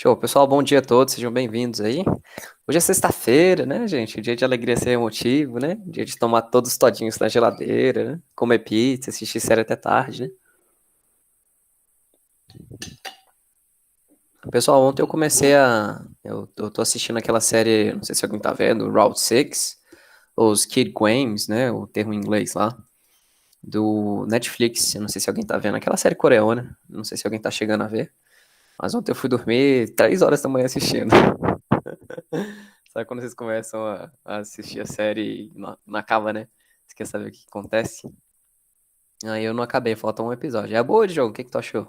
Show, pessoal, bom dia a todos, sejam bem-vindos aí. Hoje é sexta-feira, né, gente? Dia de alegria ser emotivo, né? Dia de tomar todos os todinhos na geladeira, né? Comer pizza, assistir série até tarde, né? Pessoal, ontem eu comecei a. Eu tô assistindo aquela série, não sei se alguém tá vendo, Route 6, ou os Kid Games, né? O termo em inglês lá, do Netflix. Eu não sei se alguém tá vendo, aquela série coreana, não sei se alguém tá chegando a ver. Mas ontem eu fui dormir 3 horas da manhã assistindo. Sabe quando vocês começam a assistir a série e não acaba, né? Você quer saber o que acontece? Aí eu não acabei, falta um episódio. É boa de jogo, o que tu achou?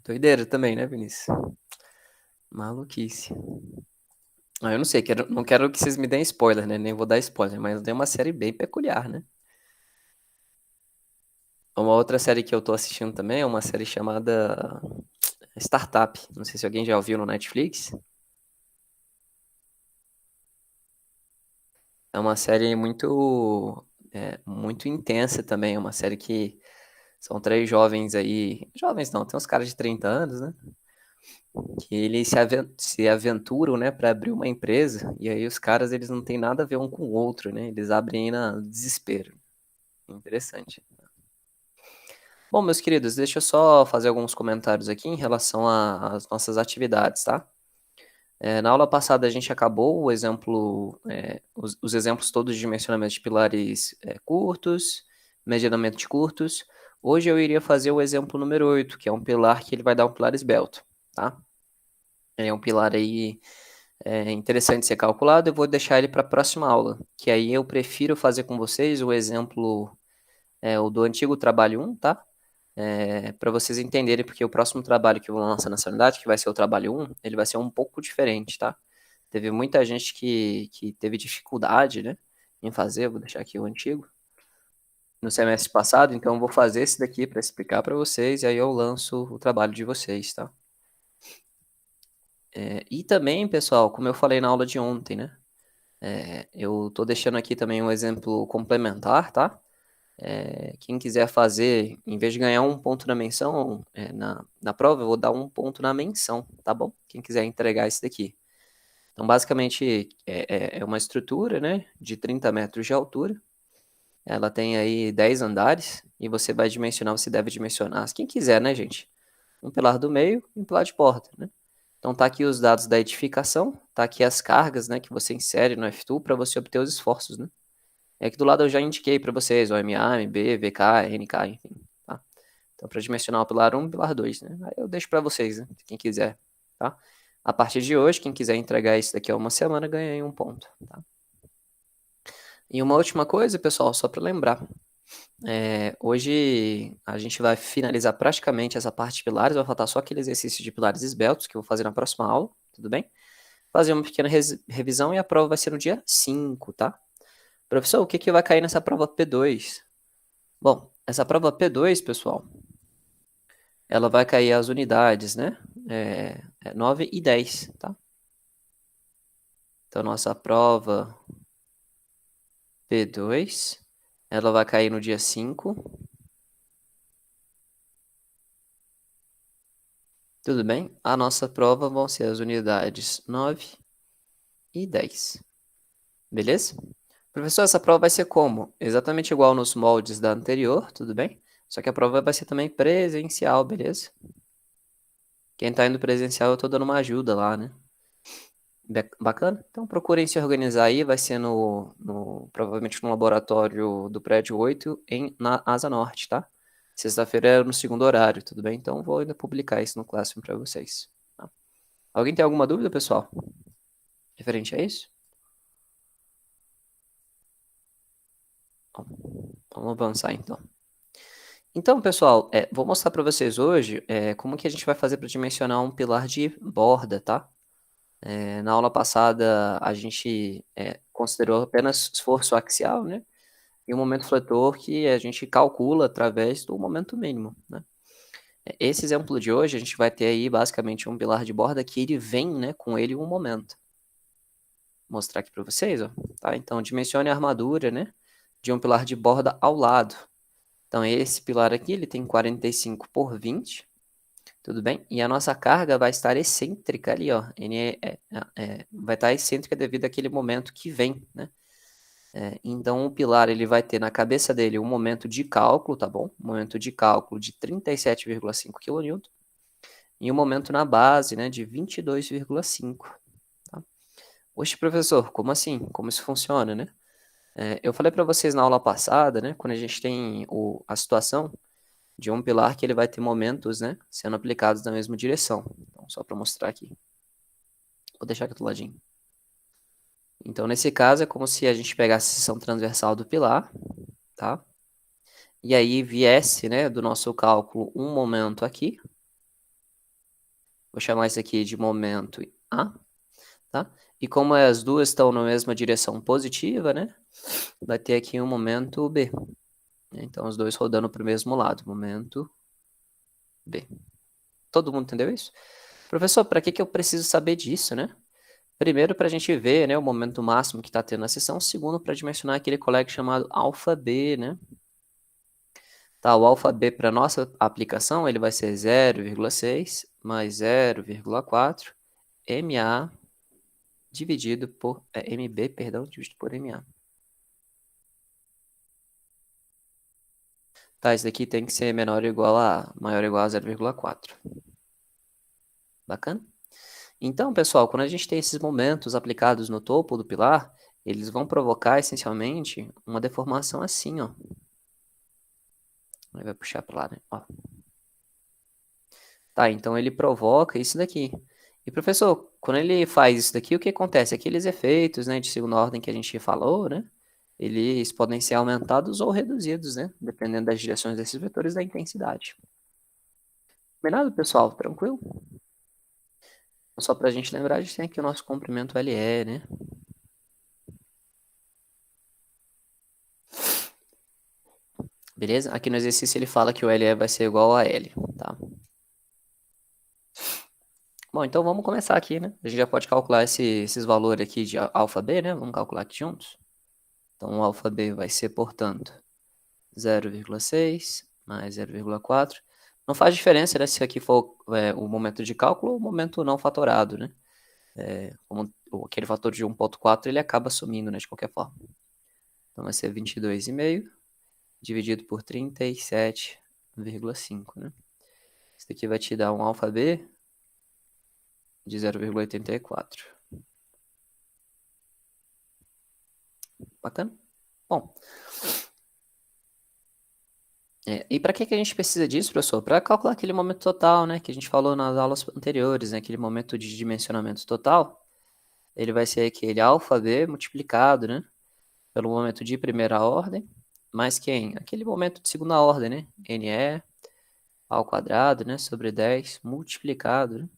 Doideira também, né, Vinícius? Maluquice. Ah, eu não sei, não quero que vocês me deem spoiler, né? Nem vou dar spoiler, mas tem uma série bem peculiar, né? Uma outra série que eu tô assistindo também é uma série chamada Startup. Não sei se alguém já ouviu no Netflix. É uma série muito intensa também. É uma série que são três jovens aí. Jovens não, tem uns caras de 30 anos, né? Que eles se aventuram, né, para abrir uma empresa. E aí os caras, eles não têm nada a ver um com o outro, né? Eles abrem aí na desespero. Interessante. Bom, meus queridos, deixa eu só fazer alguns comentários aqui em relação às nossas atividades, tá? Na aula passada a gente acabou o exemplo, os exemplos todos de dimensionamento de pilares curtos, medianamente curtos. Hoje eu iria fazer o exemplo número 8, que é um pilar que ele vai dar um pilar esbelto, tá? É um pilar aí interessante de ser calculado. Eu vou deixar ele para a próxima aula, que aí eu prefiro fazer com vocês o exemplo, o do antigo trabalho 1, tá? Para vocês entenderem, porque o próximo trabalho que eu vou lançar nessa unidade, que vai ser o trabalho 1, ele vai ser um pouco diferente, tá? Teve muita gente que teve dificuldade, né, em fazer, vou deixar aqui o antigo, no semestre passado, então eu vou fazer esse daqui para explicar para vocês, e aí eu lanço o trabalho de vocês, tá? E também, pessoal, como eu falei na aula de ontem, né, eu tô deixando aqui também um exemplo complementar, tá? Quem quiser fazer, em vez de ganhar um ponto na menção, na prova, eu vou dar um ponto na menção, tá bom? Quem quiser entregar esse daqui. Então, basicamente, é uma estrutura, né, de 30 metros de altura. Ela tem aí 10 andares e você vai dimensionar, você deve dimensionar, quem quiser, né, gente? Um pilar do meio e um pilar de porta, né? Então, tá aqui os dados da edificação, tá aqui as cargas, né, que você insere no F2 para você obter os esforços, né? Aqui do lado eu já indiquei para vocês, o MA, MB, VK, NK, enfim, tá? Então, para dimensionar o pilar 1 e o pilar 2, né? Aí eu deixo para vocês, né? Quem quiser, tá? A partir de hoje, quem quiser entregar isso daqui a uma semana, ganha aí um ponto, tá? E uma última coisa, pessoal, só para lembrar. Hoje a gente vai finalizar praticamente essa parte de pilares, vai faltar só aquele exercício de pilares esbeltos que eu vou fazer na próxima aula, tudo bem? Fazer uma pequena revisão e a prova vai ser no dia 5, tá? Professor, o que que vai cair nessa prova P2? Bom, essa prova P2, pessoal, ela vai cair as unidades, né? 9 e 10, tá? Então, nossa prova P2, ela vai cair no dia 5. Tudo bem? A nossa prova vão ser as unidades 9 e 10. Beleza? Professor, essa prova vai ser como? Exatamente igual nos moldes da anterior, tudo bem? Só que a prova vai ser também presencial, beleza? Quem tá indo presencial, eu tô dando uma ajuda lá, né? Bacana? Então procurem se organizar aí, vai ser provavelmente no laboratório do prédio 8 na Asa Norte, tá? Sexta-feira é no segundo horário, tudo bem? Então vou ainda publicar isso no Classroom para vocês. Tá? Alguém tem alguma dúvida, pessoal? Referente a isso? Bom, vamos avançar então. Então, pessoal, vou mostrar para vocês hoje como que a gente vai fazer para dimensionar um pilar de borda, tá? Na aula passada, a gente considerou apenas esforço axial, né? E o momento fletor que a gente calcula através do momento mínimo, né? Esse exemplo de hoje, a gente vai ter aí basicamente um pilar de borda que ele vem, né, com ele um momento. Vou mostrar aqui para vocês, ó, tá? Então, dimensione a armadura, né, de um pilar de borda ao lado. Então, esse pilar aqui, ele tem 45 por 20. Tudo bem? E a nossa carga vai estar excêntrica ali, ó. Vai estar excêntrica devido àquele momento que vem, né? Então, o pilar ele vai ter na cabeça dele um momento de cálculo, tá bom? Um momento de cálculo de 37,5 kN e um momento na base, né, de 22,5. Tá? Oxe, professor, como assim? Como isso funciona, né? Eu falei para vocês na aula passada, né, quando a gente tem a situação de um pilar que ele vai ter momentos, né, sendo aplicados na mesma direção. Então, só para mostrar aqui. Vou deixar aqui do ladinho. Então, nesse caso, é como se a gente pegasse a seção transversal do pilar, tá? E aí viesse, né, do nosso cálculo um momento aqui. Vou chamar isso aqui de momento A, tá? E como as duas estão na mesma direção positiva, né, vai ter aqui um momento B. Então, os dois rodando para o mesmo lado, momento B. Todo mundo entendeu isso? Professor, para que eu preciso saber disso, né? Primeiro, para a gente ver, né, o momento máximo que está tendo na seção. Segundo, para dimensionar aquele colega chamado alfa B, né? Tá, o alfa B para nossa aplicação, ele vai ser 0,6 mais 0,4 MA dividido por MB, perdão, dividido por MA. Tá, isso daqui tem que ser menor ou igual a maior ou igual a 0,4. Bacana? Então, pessoal, quando a gente tem esses momentos aplicados no topo do pilar, eles vão provocar essencialmente uma deformação assim, ó. Aí vai puxar para lá, né? Ó. Tá, então ele provoca isso daqui. E professor, quando ele faz isso daqui, o que acontece? Aqueles efeitos, né, de segunda ordem que a gente falou, né? Eles podem ser aumentados ou reduzidos, né? Dependendo das direções desses vetores da intensidade. Combinado, pessoal? Tranquilo? Só para a gente lembrar, a gente tem aqui o nosso comprimento LE, né? Beleza? Aqui no exercício ele fala que o LE vai ser igual a L, tá? Bom, então vamos começar aqui, né? A gente já pode calcular esses valores aqui de alfa B, né? Vamos calcular aqui juntos. Então, o alfa B vai ser, portanto, 0,6 mais 0,4. Não faz diferença, né, se aqui for o momento de cálculo ou o momento não fatorado, né? Como aquele fator de 1,4, ele acaba sumindo, né, de qualquer forma. Então, vai ser 22,5 dividido por 37,5, né? Isso aqui vai te dar um alfa B de 0,84. Bacana? Bom, e para que a gente precisa disso, professor? Para calcular aquele momento total, né, que a gente falou nas aulas anteriores, né, aquele momento de dimensionamento total, ele vai ser aquele alfa B multiplicado, né, pelo momento de primeira ordem, mais quem? Aquele momento de segunda ordem, né, NE ao quadrado, né, sobre 10, multiplicado, né,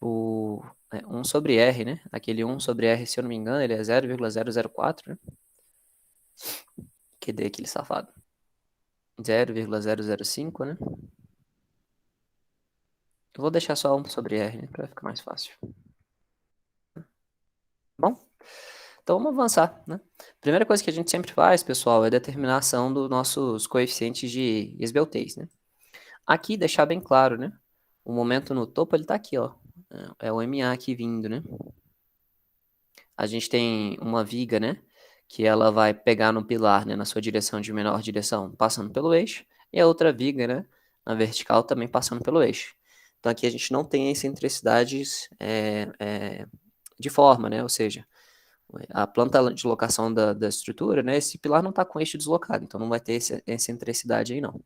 o 1 sobre R, né, aquele 1 sobre R, se eu não me engano, ele é 0,004, né, que dê aquele safado. 0,005, né, eu vou deixar só 1 sobre R, né, para ficar mais fácil. Bom, então vamos avançar, né? Primeira coisa que a gente sempre faz, pessoal, é a determinação dos nossos coeficientes de esbeltez, né? Aqui, deixar bem claro, né? O momento no topo, ele tá aqui, ó. É o MA aqui vindo, né? A gente tem uma viga, né? Que ela vai pegar no pilar, né? Na sua direção de menor direção, passando pelo eixo. E a outra viga, né? Na vertical, também passando pelo eixo. Então, aqui a gente não tem excentricidades de forma, né? Ou seja, a planta de locação da estrutura, né? Esse pilar não está com eixo deslocado, então não vai ter essa excentricidade aí, não.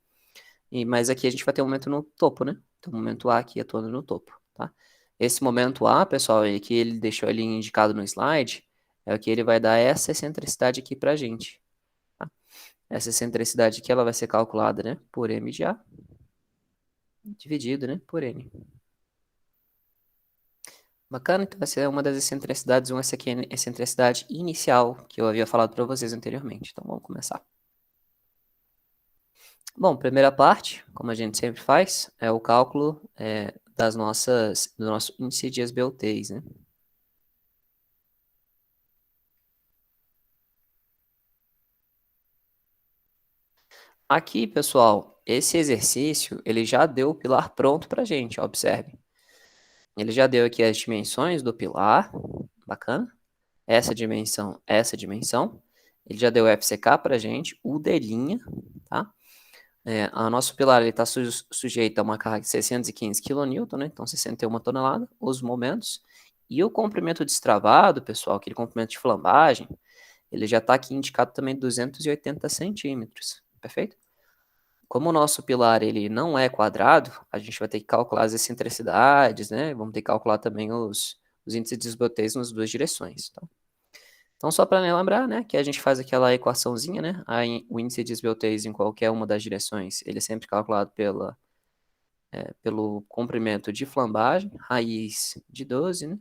Mas aqui a gente vai ter um momento no topo, né? Então, o momento A aqui atuando no topo, tá? Esse momento A, pessoal, que ele deixou ali indicado no slide, é o que ele vai dar essa excentricidade aqui pra gente, tá? Essa excentricidade aqui, ela vai ser calculada, né? Por M de A, dividido, né? Por N. Bacana, então essa é uma das excentricidades, essa aqui é a excentricidade inicial que eu havia falado para vocês anteriormente. Então vamos começar. Bom, primeira parte, como a gente sempre faz, é o cálculo do nosso índice de SBUTs, né? Aqui, pessoal, esse exercício, ele já deu o pilar pronto pra gente, ó, observe. Ele já deu aqui as dimensões do pilar, bacana. Essa dimensão. Ele já deu o FCK pra gente, o D', tá? O nosso pilar está sujeito a uma carga de 615 kN, né? Então 61 toneladas, os momentos. E o comprimento destravado, pessoal, aquele comprimento de flambagem, ele já está aqui indicado também 280 centímetros, perfeito? Como o nosso pilar ele não é quadrado, a gente vai ter que calcular as excentricidades, né? Vamos ter que calcular também os índices de desbloqueio nas duas direções, tá? Então, só para lembrar, né, que a gente faz aquela equaçãozinha, né? O índice de desbloqueio em qualquer uma das direções, ele é sempre calculado pelo comprimento de flambagem, raiz de 12, né?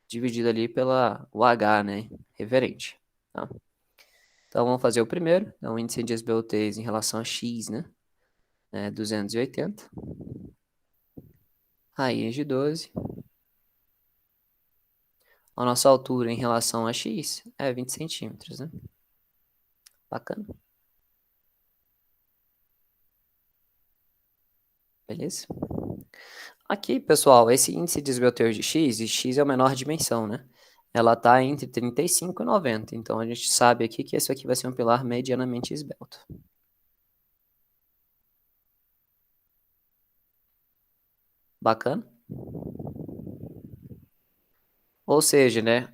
Dividido ali pela o H, né? Referente, tá? Então, vamos fazer o primeiro. Então, o índice de desbloqueio em relação a x, né? 280. Raiz de 12. A nossa altura em relação a x é 20 centímetros, né? Bacana. Beleza? Aqui, pessoal, esse índice de esbelteio de x, e x é a menor dimensão, né? Ela está entre 35 e 90. Então, a gente sabe aqui que esse aqui vai ser um pilar medianamente esbelto. Bacana? Ou seja, né,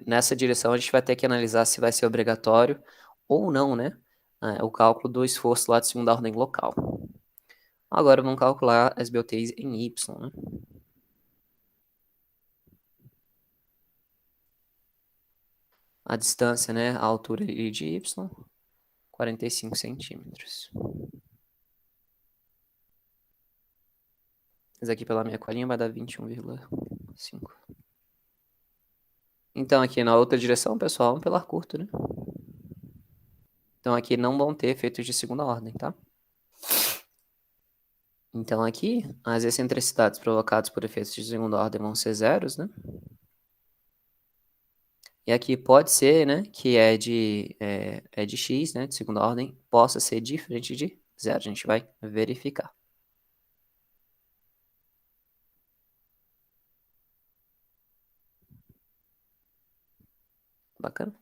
nessa direção a gente vai ter que analisar se vai ser obrigatório ou não, né, o cálculo do esforço lá de segunda ordem local. Agora vamos calcular as BOTs em Y, né? A distância, né, a altura de Y, 45 centímetros. Isso aqui pela minha colinha vai dar 21,5. Então aqui na outra direção, pessoal, é um pilar curto, né? Então aqui não vão ter efeitos de segunda ordem, tá? Então aqui, as excentricidades provocadas por efeitos de segunda ordem vão ser zeros, né? E aqui pode ser, né, que é de x, né, de segunda ordem, possa ser diferente de zero. A gente vai verificar. Bacana?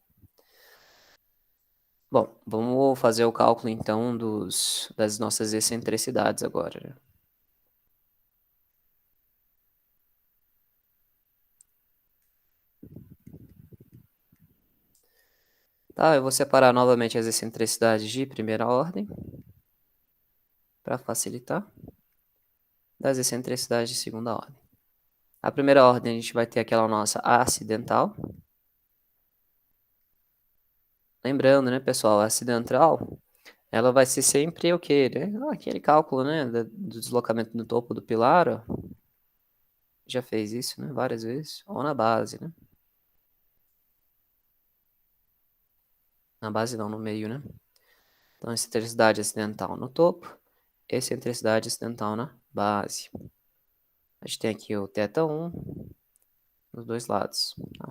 Bom, vamos fazer o cálculo então das nossas excentricidades agora, né? Tá, eu vou separar novamente as excentricidades de primeira ordem, para facilitar, das excentricidades de segunda ordem. A primeira ordem a gente vai ter aquela nossa acidental. Lembrando, né, pessoal, a acidental, ela vai ser sempre o quê, né? Aquele cálculo, né, do deslocamento no topo do pilar, ó. Já fez isso, né, várias vezes, ou na base, né? Na base não, no meio, né? Então, excentricidade acidental no topo, excentricidade acidental na base. A gente tem aqui o θ1 nos dois lados, tá?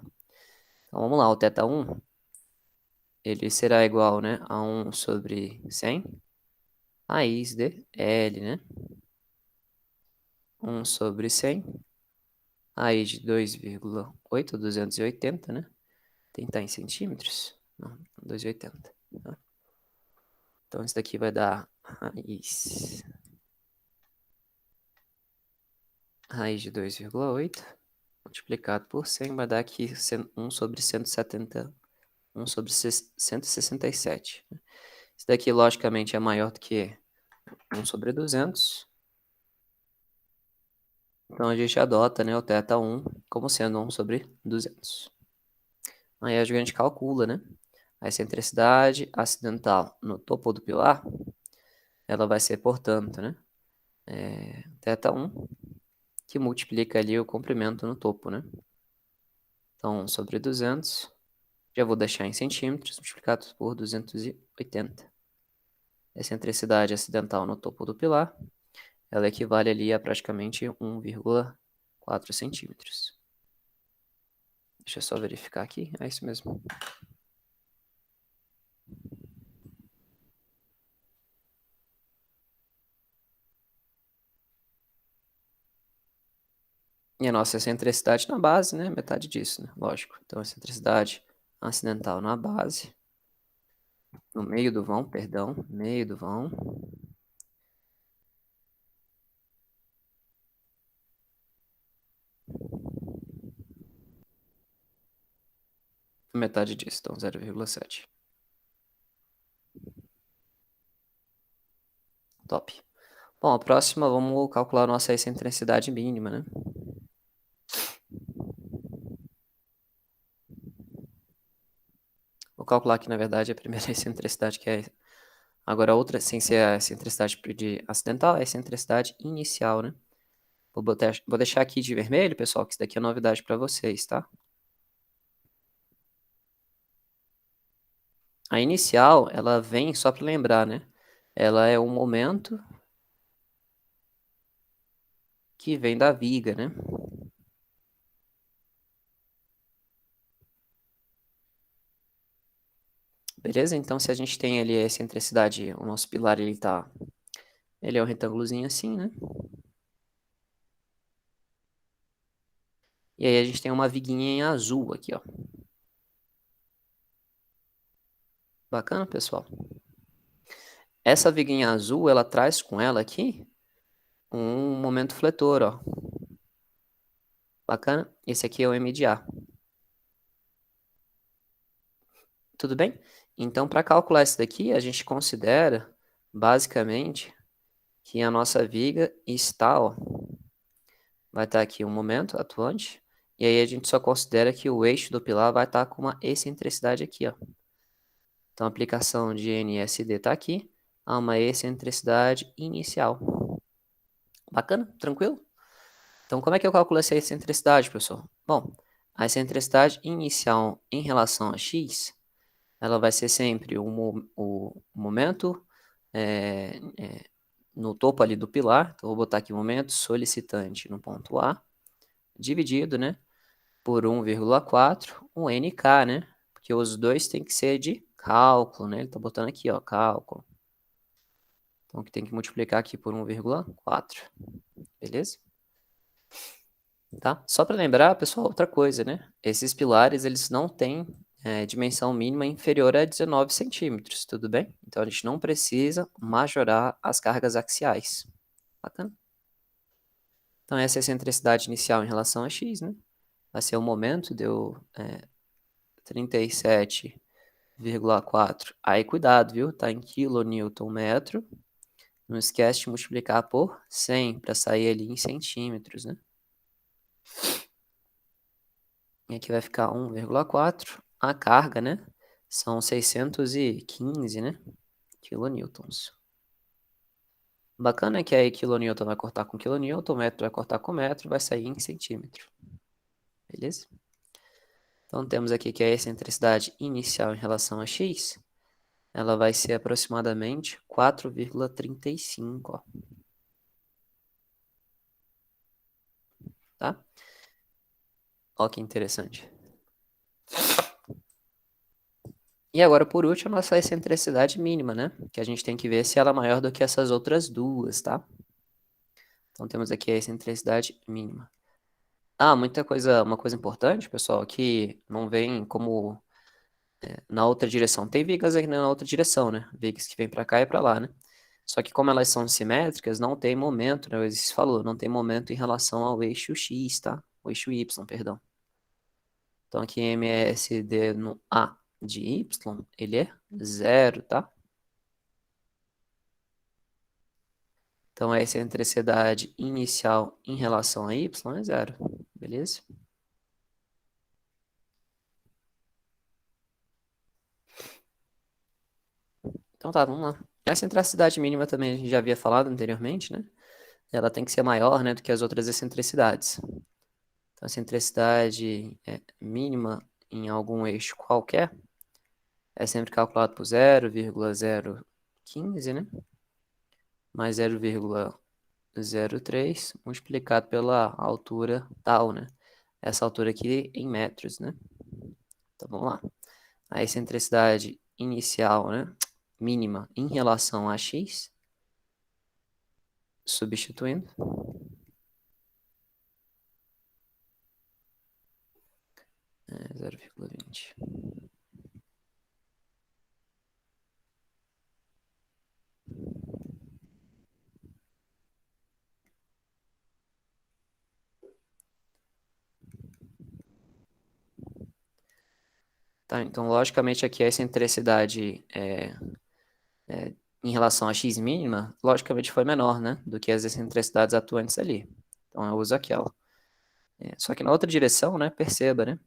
Então, vamos lá, o θ1, ele será igual, né, a 1 sobre 100 raiz de L, né? 1 sobre 100 raiz de 2,8, 280, né? Tem que estar em centímetros? Não, 280, tá? Então, isso daqui vai dar raiz de 2,8 multiplicado por 100 vai dar aqui 1 sobre 170, 1 sobre 167. Isso daqui, logicamente, é maior do que 1 sobre 200. Então, a gente adota, né, o θ1 como sendo 1 sobre 200. Aí a gente calcula, né, a excentricidade acidental no topo do pilar, ela vai ser, portanto, né, θ1, que multiplica ali o comprimento no topo, né? Então, 1 sobre 200, já vou deixar em centímetros, multiplicado por 280. A excentricidade acidental no topo do pilar, ela equivale ali a praticamente 1,4 centímetros. Deixa eu só verificar aqui, é isso mesmo. E a nossa excentricidade na base, né? Metade disso, né? Lógico. Então, excentricidade acidental na base. No meio do vão, perdão. Meio do vão. Metade disso, então 0,7. Top. Bom, a próxima vamos calcular a nossa excentricidade mínima, né? Vou calcular aqui, na verdade, a primeira excentricidade, que é agora a outra, sem ser a excentricidade de acidental, é a excentricidade inicial, né? Vou deixar aqui de vermelho, pessoal, que isso daqui é novidade para vocês, tá? A inicial, ela vem, só para lembrar, né? Ela é um momento que vem da viga, né? Beleza? Então, se a gente tem ali a excentricidade, o nosso pilar, ele é um retângulozinho assim, né? E aí a gente tem uma viguinha em azul aqui, ó. Bacana, pessoal? Essa viguinha azul, ela traz com ela aqui um momento fletor, ó. Bacana? Esse aqui é o M de A. Tudo bem? Então, para calcular isso daqui, a gente considera, basicamente, que a nossa viga está, ó, vai estar aqui um momento atuante, e aí a gente só considera que o eixo do pilar vai estar com uma excentricidade aqui, ó. Então, a aplicação de NSD está aqui, há uma excentricidade inicial. Bacana? Tranquilo? Então, como é que eu calculo essa excentricidade, pessoal? Bom, a excentricidade inicial em relação a x, ela vai ser sempre o momento no topo ali do pilar. Então, vou botar aqui o momento solicitante no ponto A, dividido, né, por 1,4, um NK, né? Porque os dois tem que ser de cálculo, né? Ele tá botando aqui, ó, cálculo. Então, que tem que multiplicar aqui por 1,4, beleza? Tá? Só para lembrar, pessoal, outra coisa, né? Esses pilares, eles não têm dimensão mínima inferior a 19 centímetros, tudo bem? Então, a gente não precisa majorar as cargas axiais. Bacana? Então, essa é a excentricidade inicial em relação a x, né? Vai ser o momento, deu 37,4. Aí, cuidado, viu? Tá em quilonewton metro. Não esquece de multiplicar por 100 para sair ali em centímetros, né? E aqui vai ficar 1,4. A carga, né? São 615, né? Kilonewtons. Bacana é que aí quilonewton vai cortar com quilonewton, metro vai cortar com metro, vai sair em centímetro. Beleza? Então temos aqui que a excentricidade inicial em relação a x, ela vai ser aproximadamente 4,35, ó. Tá? Ó que interessante. E agora, por último, a nossa excentricidade mínima, né? Que a gente tem que ver se ela é maior do que essas outras duas, tá? Então temos aqui a excentricidade mínima. Ah, uma coisa importante, pessoal, que não vem como na outra direção. Tem vigas aqui na outra direção, né? Vigas que vem para cá e para lá, né? Só que como elas são simétricas, não tem momento, né? Você falou, não tem momento em relação ao eixo X, tá? O eixo Y, perdão. Então aqui MSD no A de Y, ele é zero, tá? Então a excentricidade inicial em relação a Y é zero, beleza? Então tá, vamos lá. Essa excentricidade mínima também a gente já havia falado anteriormente, né? Ela tem que ser maior, né, do que as outras excentricidades. Então, a excentricidade mínima em algum eixo qualquer é sempre calculado por 0,015, né? Mais 0,03 multiplicado pela altura tal, né? Essa altura aqui em metros, né? Então, vamos lá. A excentricidade inicial, né? Mínima em relação a x, substituindo. 0,20. Tá, então, logicamente, aqui a excentricidade em relação a x mínima, logicamente foi menor, né, do que as excentricidades atuantes ali. Então, eu uso aquela. Só que na outra direção, né, perceba, né,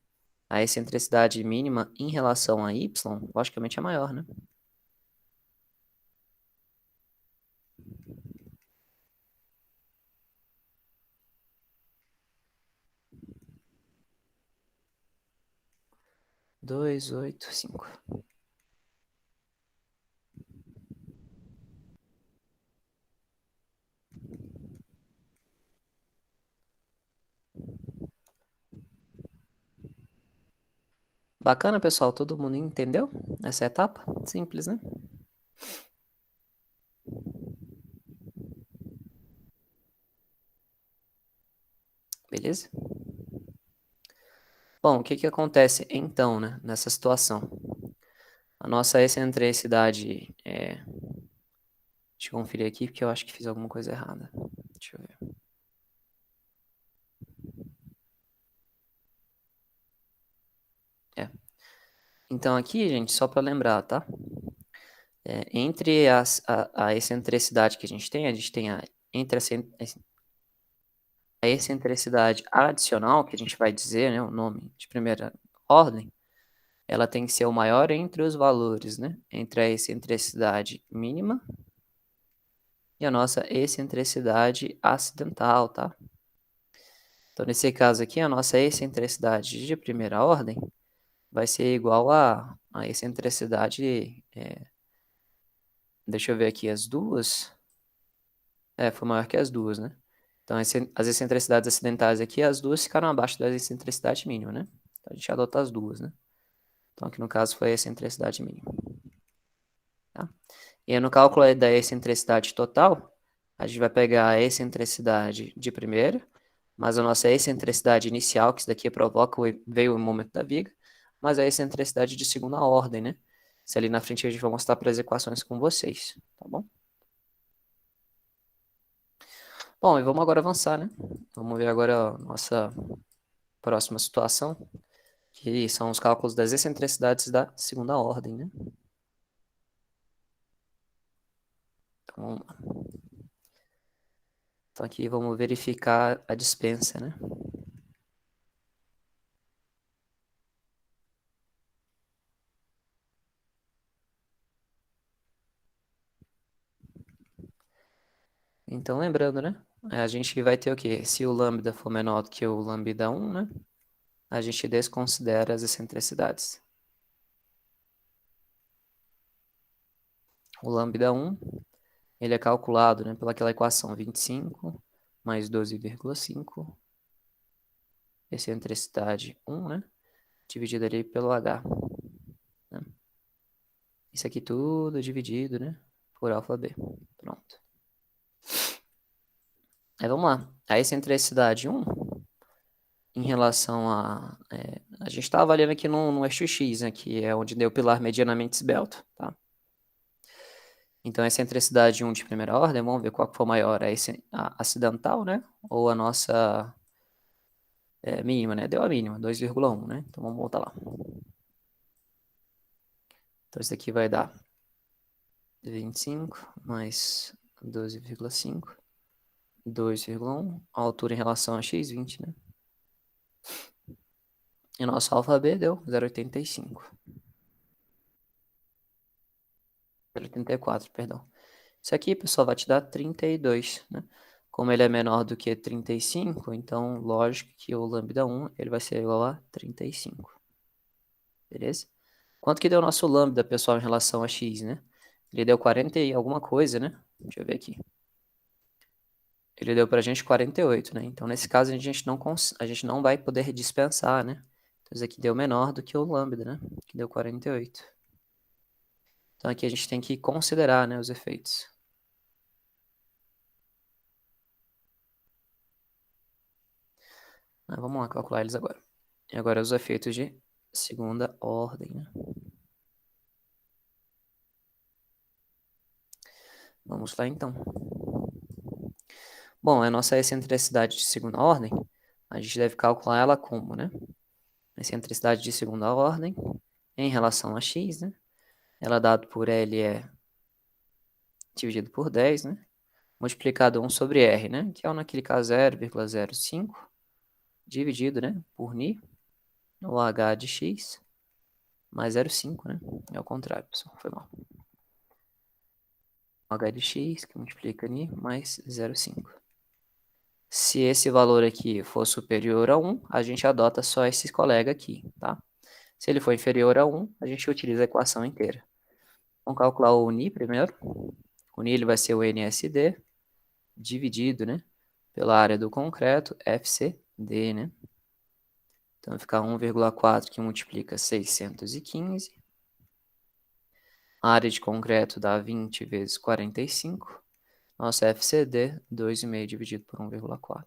a excentricidade mínima em relação a y, logicamente é maior, né? Dois, oito, cinco. Bacana, pessoal? Todo mundo entendeu essa etapa? Simples, né? Beleza? Bom, o que que acontece então, né, nessa situação? A nossa excentricidade deixa eu conferir aqui porque eu acho que fiz alguma coisa errada. Deixa eu ver. É. Então aqui, gente, só para lembrar, tá? Entre a excentricidade que a gente tem entre a excentricidade adicional, que a gente vai dizer, né, o nome de primeira ordem, ela tem que ser o maior entre os valores, né? Entre a excentricidade mínima e a nossa excentricidade acidental, tá? Então, nesse caso aqui, a nossa excentricidade de primeira ordem vai ser igual a excentricidade. Deixa eu ver aqui as duas. Foi maior que as duas, né? Então, as excentricidades acidentais aqui, as duas ficaram abaixo da excentricidade mínima, né? Então, a gente adota as duas, né? Então, aqui no caso foi a excentricidade mínima. Tá? E aí, no cálculo da excentricidade total, a gente vai pegar a excentricidade de primeira, mas a nossa excentricidade inicial, que isso daqui provoca, veio o momento da viga, mas a excentricidade de segunda ordem, né? Isso ali na frente a gente vai mostrar para as equações com vocês, tá bom? Bom, e vamos agora avançar, né? Vamos ver agora a nossa próxima situação, que são os cálculos das excentricidades da segunda ordem, né? Então, vamos lá. Então aqui vamos verificar a dispensa, né? Então lembrando, né? A gente vai ter o quê? Se o lambda for menor do que o lambda 1, né? A gente desconsidera as excentricidades. O lambda 1, ele é calculado, né, pelaquela equação 25 mais 12,5, excentricidade 1, né? Dividido ali pelo h. Né? Isso aqui tudo dividido, né? Por alfa b. Pronto. Aí vamos lá. A excentricidade 1, em relação a... a gente está avaliando aqui no eixo X, né? Que é onde deu o pilar medianamente esbelto, tá? Então, a excentricidade 1 de primeira ordem, vamos ver qual que for maior, a acidental, né? Ou a nossa mínima, né? Deu a mínima, 2,1, né? Então, vamos voltar lá. Então, isso aqui vai dar 25 mais 12,5, 2,1, a altura em relação a x, 20, né? E o nosso alfa B deu 0,85. 0,84, perdão. Isso aqui, pessoal, vai te dar 32, né? Como ele é menor do que 35, então, lógico que o lambda 1 ele vai ser igual a 35. Beleza? Quanto que deu o nosso lambda, pessoal, em relação a x, né? Ele deu 40 e alguma coisa, né? Deixa eu ver aqui. Ele deu pra gente 48, né? Então, nesse caso, a gente não vai poder dispensar, né? Então, isso aqui deu menor do que o lambda, né? Que deu 48. Então, aqui a gente tem que considerar, né, os efeitos. Vamos lá calcular eles agora. E agora os efeitos de segunda ordem, né? Vamos lá, então. Bom, a nossa excentricidade de segunda ordem, a gente deve calcular ela como, né? Excentricidade de segunda ordem em relação a x, né? Ela dado por L é dividido por 10, né? Multiplicado 1 sobre R, né? Que é, naquele caso, 0,05 dividido, né? Por ni, o H de x, mais 0,5, né? É o contrário, pessoal. Foi mal. O H de x, que multiplica ni, mais 0,5. Se esse valor aqui for superior a 1, a gente adota só esse colega aqui, tá? Se ele for inferior a 1, a gente utiliza a equação inteira. Vamos calcular o ni primeiro. O ni ele vai ser o NSD dividido, né, pela área do concreto, FCD, né? Então vai ficar 1,4 que multiplica 615. A área de concreto dá 20 vezes 45. Nossa FCD, 2,5 dividido por 1,4.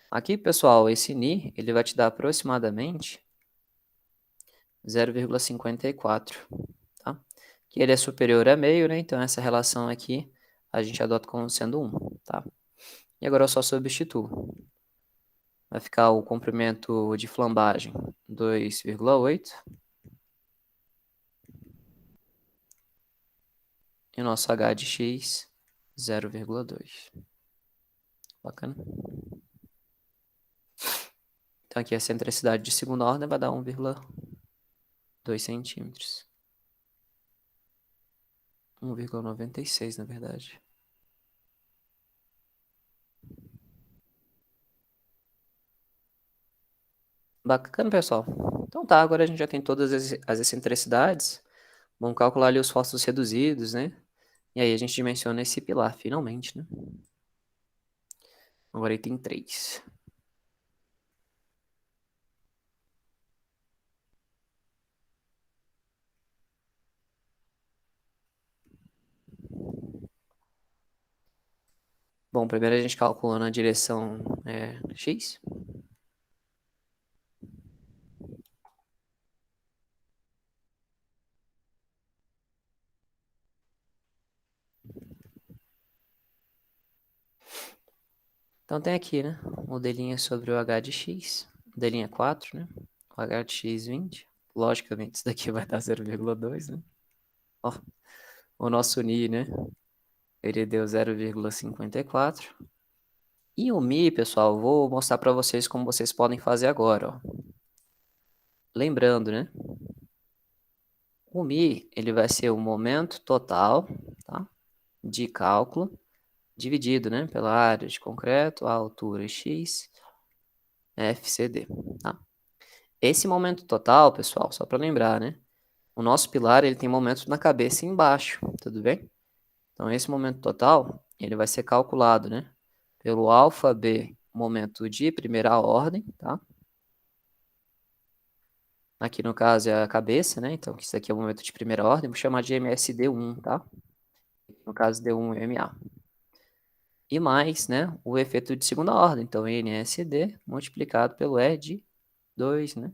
Aqui, pessoal, esse ni, ele vai te dar aproximadamente 0,54, tá? Que ele é superior a meio, né? Então, essa relação aqui a gente adota como sendo 1, tá? E agora eu só substituo. Vai ficar o comprimento de flambagem 2,8. E o nosso H de x 0,2. Bacana? Então aqui a excentricidade de segunda ordem vai dar 1,2 centímetros. 1,96 na verdade. Bacana, pessoal. Então tá, agora a gente já tem todas as excentricidades. Vamos calcular ali os fósforos reduzidos, né? E aí a gente dimensiona esse pilar, finalmente, né? Agora item 3. Bom, primeiro a gente calcula na direção x. Então tem aqui, né? Modelinho sobre o H de x. Modelinho é 4, né? O H de x 20. Logicamente isso daqui vai dar 0,2, né? Ó, o nosso ni, né? Ele deu 0,54. E o mi, pessoal, vou mostrar para vocês como vocês podem fazer agora, ó. Lembrando, né? O mi, ele vai ser o momento total, tá? De cálculo, dividido, né? Pela área de concreto, a altura x, FCD, tá? Esse momento total, pessoal, só para lembrar, né? O nosso pilar, ele tem momento na cabeça e embaixo, tudo bem? Então, esse momento total, ele vai ser calculado, né? Pelo alfa B, momento de primeira ordem, tá? Aqui no caso é a cabeça, né? Então, isso aqui é o momento de primeira ordem, vou chamar de MSD1, tá? No caso, D1 e MA. E mais, né? O efeito de segunda ordem, então NSD multiplicado pelo E de 2, né?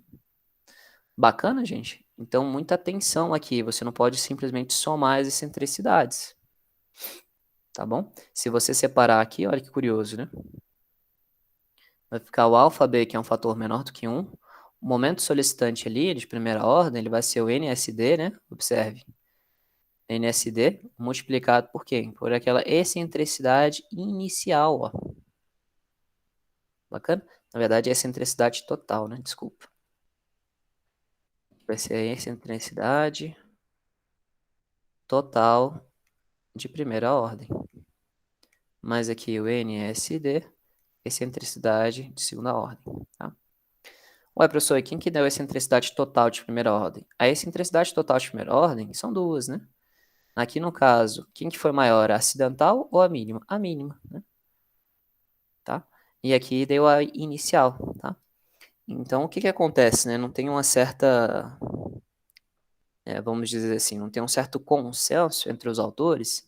Bacana, gente? Então, muita atenção aqui. Você não pode simplesmente somar as excentricidades. Tá bom? Se você separar aqui, olha que curioso, né? Vai ficar o alfa B, que é um fator menor do que 1. O momento solicitante ali, de primeira ordem, ele vai ser o NSD, né? Observe. NSD multiplicado por quem? Por aquela excentricidade inicial, ó. Bacana? Na verdade, é excentricidade total, né? Desculpa. Vai ser a excentricidade total de primeira ordem. Mais aqui o NSD, excentricidade de segunda ordem, tá? Ué, professor, e quem que deu a excentricidade total de primeira ordem? A excentricidade total de primeira ordem são duas, né? Aqui no caso, quem que foi maior, a acidental ou a mínima? A mínima, né? Tá? E aqui deu a inicial, tá? Então, o que que acontece, né? Não tem uma certa, vamos dizer assim, não tem um certo consenso entre os autores,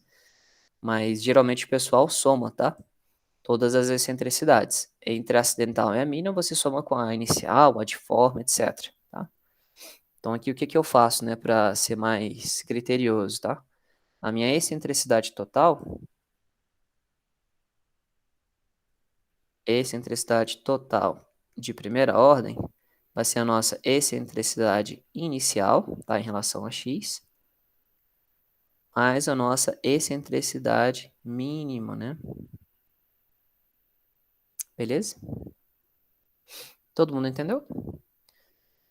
mas geralmente o pessoal soma, tá? Todas as excentricidades. Entre a acidental e a mínima, você soma com a inicial, a de forma, etc. Então aqui o que que eu faço, né, para ser mais criterioso, tá? A minha excentricidade total de primeira ordem vai ser a nossa excentricidade inicial, tá, em relação a x, mais a nossa excentricidade mínima, né? Beleza? Todo mundo entendeu?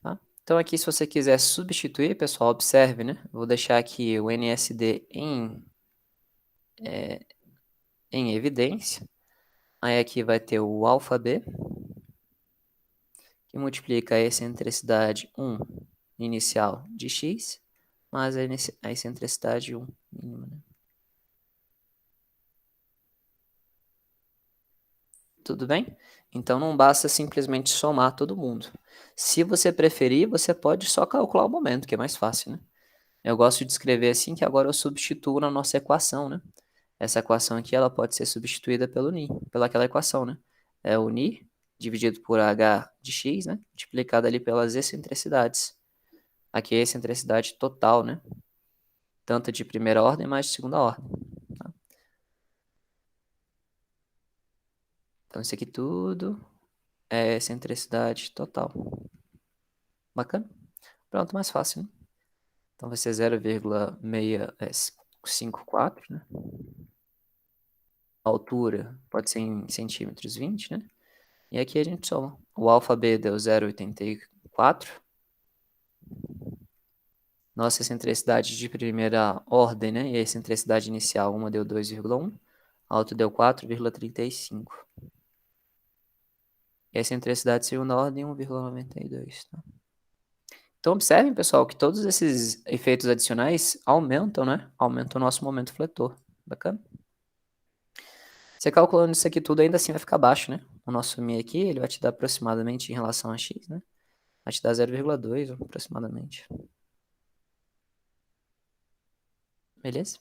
Tá? Então aqui, se você quiser substituir, pessoal, observe, né? Vou deixar aqui o NSD em evidência. Aí aqui vai ter o alfa B, que multiplica a excentricidade 1 inicial de x, mais a excentricidade 1 mínima, né? Tudo bem? Então não basta simplesmente somar todo mundo. Se você preferir, você pode só calcular o momento, que é mais fácil, né? Eu gosto de escrever assim que agora eu substituo na nossa equação, né? Essa equação aqui ela pode ser substituída pelo ni, pelaquela equação, né? É o ni dividido por h de x, né? Multiplicado ali pelas excentricidades. Aqui é a excentricidade total, né? Tanto de primeira ordem mais de segunda ordem. Tá? Então isso aqui tudo é excentricidade total. Bacana? Pronto, mais fácil, né? Então vai ser 0,654, né? A altura pode ser em centímetros 20, né? E aqui a gente soma. O alfa B deu 0,84. Nossa excentricidade de primeira ordem, né? E a excentricidade inicial, uma deu 2,1. A outra deu 4,35. E a excentricidade de segunda ordem, 1,92. Tá? Então observem, pessoal, que todos esses efeitos adicionais aumentam, né? Aumentam o nosso momento fletor. Bacana? Você calculando isso aqui tudo, ainda assim vai ficar baixo, né? O nosso Mi aqui, ele vai te dar aproximadamente em relação a X, né? Vai te dar 0,2 aproximadamente. Beleza?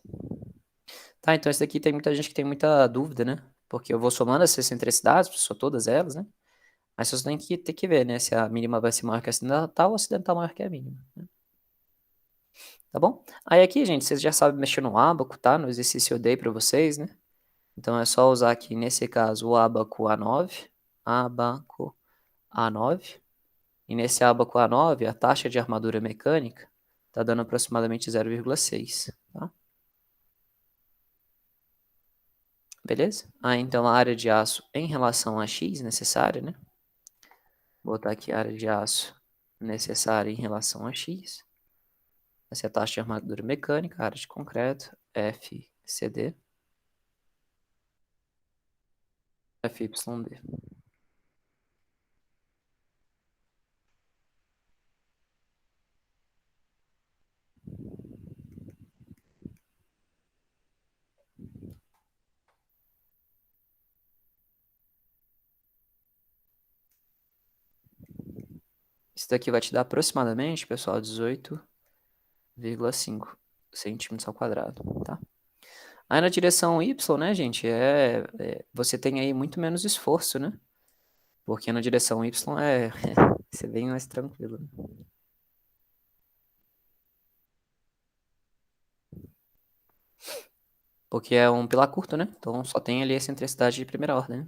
Tá, então esse daqui tem muita gente que tem muita dúvida, né? Porque eu vou somando essas excentricidades, sou todas elas, né? Mas você tem que ter que ver, né? Se a mínima vai ser maior que a acidental ou a acidental maior que a mínima, né? Tá bom? Aí aqui, gente, vocês já sabem mexer no ábaco, tá? No exercício eu dei pra vocês, né? Então é só usar aqui, nesse caso, o ábaco A9. Ábaco A9. E nesse ábaco A9, a taxa de armadura mecânica está dando aproximadamente 0,6, tá? Beleza? Aí então a área de aço em relação a X necessária, né? Vou botar aqui a área de aço necessária em relação a X. Essa é a taxa de armadura mecânica, a área de concreto, FCD, FYD. Isso daqui vai te dar aproximadamente, pessoal, 18,5 centímetros ao quadrado, tá? Aí na direção Y, né, gente, você tem aí muito menos esforço, né? Porque na direção Y ser bem mais tranquilo, né? Porque é um pilar curto, né? Então só tem ali a excentricidade de primeira ordem, né?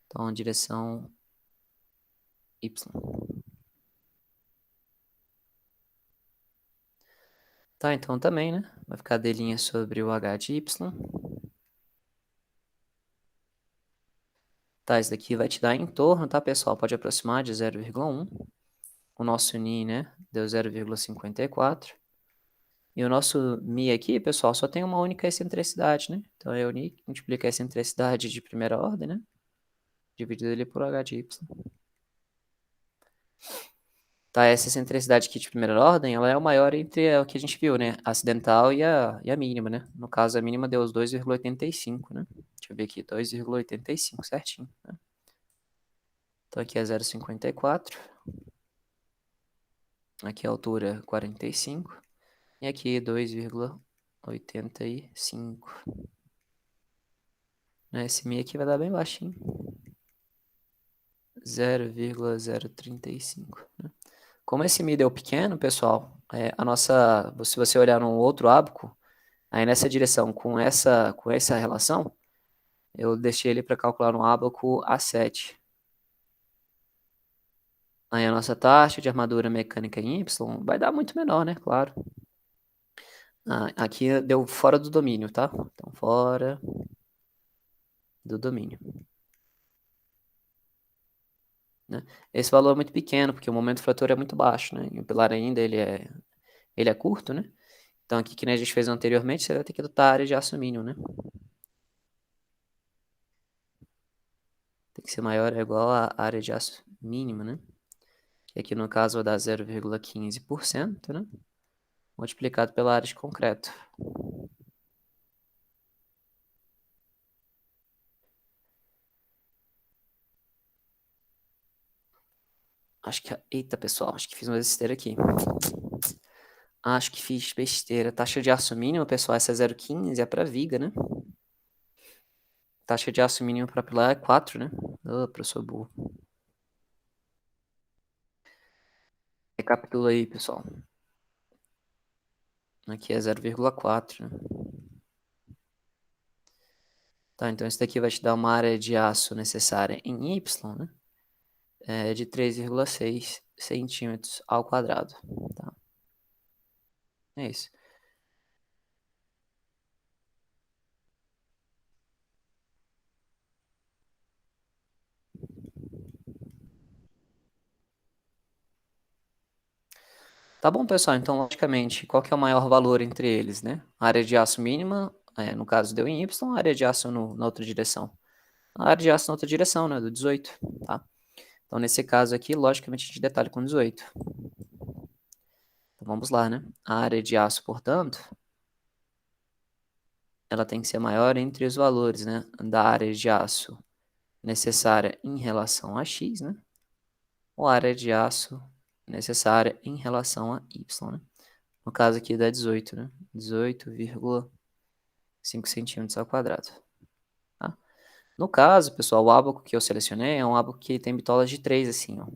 Então direção Y. Tá, então também, né? Vai ficar D' sobre o H de Y. Tá, isso daqui vai te dar em torno, tá, pessoal? Pode aproximar de 0,1. O nosso Ni, né? Deu 0,54. E o nosso Mi aqui, pessoal, só tem uma única excentricidade, né? Então é o Ni que multiplica a excentricidade de primeira ordem, né? Dividido ali por H de Y. Tá, essa excentricidade aqui de primeira ordem, ela é o maior entre o que a gente viu, né? A acidental e a mínima, né? No caso, a mínima deu os 2,85, né? Deixa eu ver aqui, 2,85 certinho, né? Então aqui é 0,54. Aqui a altura 45. E aqui 2,85. Esse Mi aqui vai dar bem baixinho. 0,035, né? Como esse mi deu pequeno, pessoal, se você olhar no outro ábaco, aí nessa direção, com essa relação, eu deixei ele para calcular no ábaco A7. Aí a nossa taxa de armadura mecânica em Y vai dar muito menor, né? Claro. Aqui deu fora do domínio, tá? Então, fora do domínio, né? Esse valor é muito pequeno, porque o momento frator é muito baixo, né? E o pilar ainda, ele é curto, né? Então, aqui que nem a gente fez anteriormente, você vai ter que adotar a área de aço mínimo, né? Tem que ser maior ou igual à área de aço mínima, né? Que aqui no caso vai dar 0,15%, né? Multiplicado pela área de concreto. Eita, pessoal, acho que fiz uma besteira aqui. Acho que fiz besteira. Taxa de aço mínimo, pessoal, essa é 0,15, é para viga, né? Taxa de aço mínimo para pilar é 4, né? Ô, professor burro. Recapitula aí, pessoal. Aqui é 0,4, né? Tá, então isso daqui vai te dar uma área de aço necessária em Y, né? De 3,6 centímetros ao quadrado, tá? É isso. Tá bom, pessoal. Então, logicamente, qual que é o maior valor entre eles, né? A área de aço mínima, no caso deu em Y, a área de aço na outra direção. A área de aço na outra direção, né? Do 18, tá? Então, nesse caso aqui, logicamente, a gente detalha com 18. Então, vamos lá, né? A área de aço, portanto, ela tem que ser maior entre os valores, né? Da área de aço necessária em relação a x, né? Ou a área de aço necessária em relação a y, né? No caso aqui dá 18, né? 18,5 centímetros ao quadrado. Tá? No caso, pessoal, o ábaco que eu selecionei é um ábaco que tem bitolas de 3, assim, ó.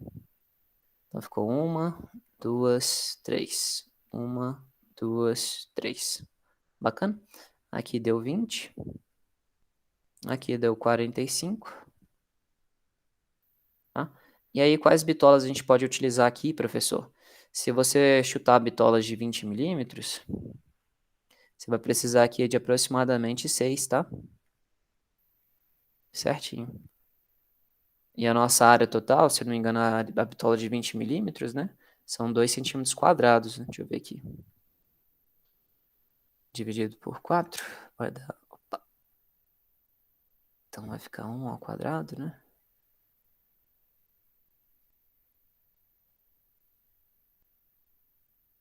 Então ficou 1, 2, 3. 1, 2, 3. Bacana? Aqui deu 20. Aqui deu 45. Tá? E aí, quais bitolas a gente pode utilizar aqui, professor? Se você chutar bitolas de 20 milímetros, você vai precisar aqui de aproximadamente 6, tá? Certinho. E a nossa área total, se eu não me engano, a bitola de 20 milímetros, né? São 2 centímetros quadrados, né? Deixa eu ver aqui. Dividido por 4, vai dar... Opa. Então vai ficar 1 ao quadrado, né?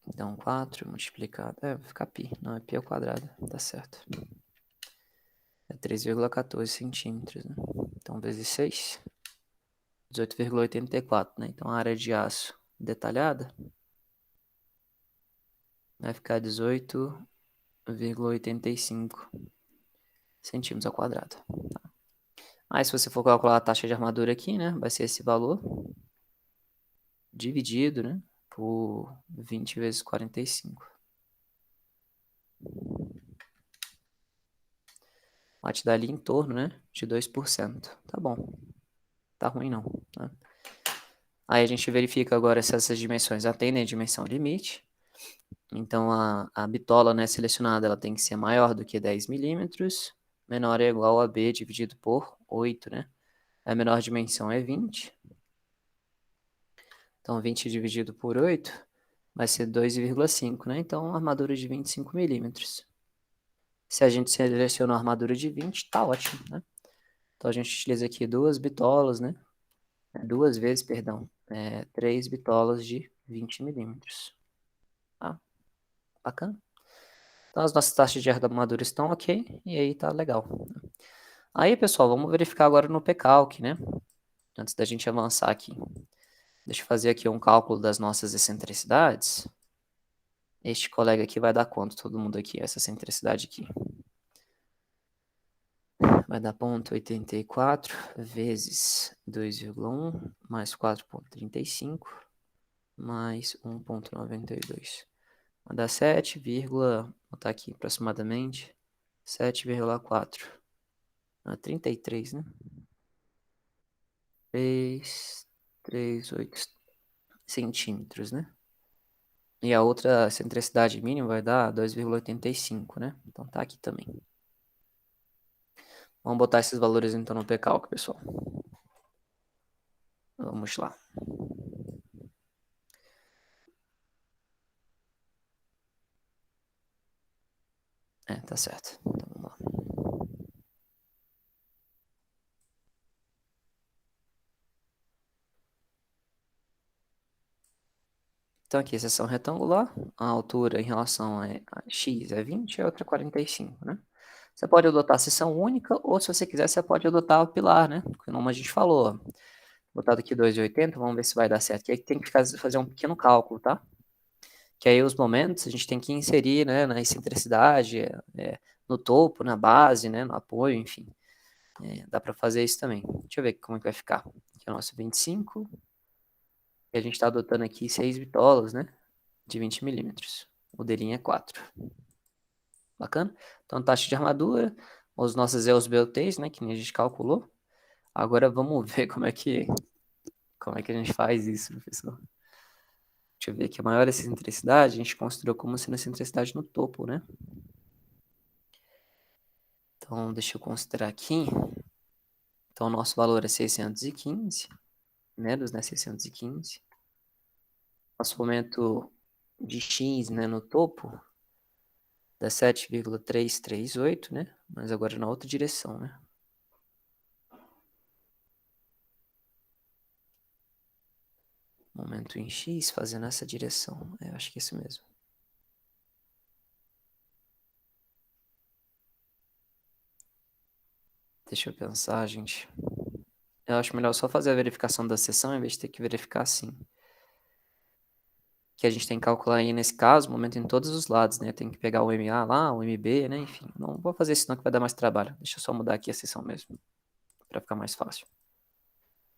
Então 4 multiplicado... vai ficar π. Não, é π ao quadrado. Tá certo. É 3,14 centímetros, né? Então vezes 6... 18,84, né? Então a área de aço detalhada vai ficar 18,85 centímetros ao quadrado. Tá? Aí se você for calcular a taxa de armadura aqui, né? Vai ser esse valor dividido, né? Por 20 vezes 45. Vai te dar ali em torno, né? De 2%. Tá bom. Tá ruim não. Né? Aí a gente verifica agora se essas dimensões atendem a dimensão limite. Então, a bitola, né, selecionada ela tem que ser maior do que 10 milímetros, menor ou igual a B dividido por 8, né? A menor dimensão é 20. Então, 20 dividido por 8 vai ser 2,5, né? Então, uma armadura de 25 milímetros. Se a gente seleciona a armadura de 20, tá ótimo, né? Então, a gente utiliza aqui duas bitolas, né? Duas vezes, perdão. 3 bitolas de 20 milímetros. Tá? Bacana? Então, as nossas taxas de armadura estão ok, e aí tá legal. Aí, pessoal, vamos verificar agora no pCalc, né? Antes da gente avançar aqui. Deixa eu fazer aqui um cálculo das nossas excentricidades. Este colega aqui vai dar quanto? Todo mundo aqui, essa excentricidade aqui. Vai dar 0,84 vezes 2,1 mais 4,35 mais 1,92. Vai dar 7, vou botar aqui aproximadamente 7,4. 33, né? 8 centímetros, né? E a outra excentricidade mínima vai dar 2,85, né? Então tá aqui também. Vamos botar esses valores então no pcalc, pessoal. Vamos lá. Tá certo. Então vamos lá. Então aqui, seção retangular, a altura em relação a x é 20 e a outra é 45, né? Você pode adotar a seção única, ou se você quiser, você pode adotar o pilar, né? Como a gente falou, botado aqui 2,80, vamos ver se vai dar certo. Que aí tem que fazer um pequeno cálculo, tá? Que aí os momentos a gente tem que inserir, né, na excentricidade, no topo, na base, né, no apoio, enfim. Dá para fazer isso também. Deixa eu ver como é que vai ficar. Aqui é o nosso 25, e a gente está adotando aqui 6 bitolas, né, de 20 milímetros. O modelinho é 4. Bacana? Então, taxa de armadura, os nossos EOS BOTs, né, que nem a gente calculou. Agora vamos ver como é que a gente faz isso, professor. Deixa eu ver aqui, a maior excentricidade, a gente considerou como sendo a excentricidade no topo, né? Então, deixa eu considerar aqui. Então, o nosso valor é 615 metros, né? 615. Nosso momento de X, né, no topo, dá 7,338, né? Mas agora na outra direção, né? Momento em X, fazendo essa direção. Eu acho que é isso mesmo. Deixa eu pensar, gente. Eu acho melhor só fazer a verificação da seção em vez de ter que verificar assim. Que a gente tem que calcular aí, nesse caso, o momento em todos os lados, né? Tem que pegar o MA lá, o MB, né? Enfim, não vou fazer isso não que vai dar mais trabalho. Deixa eu só mudar aqui a seção mesmo, para ficar mais fácil.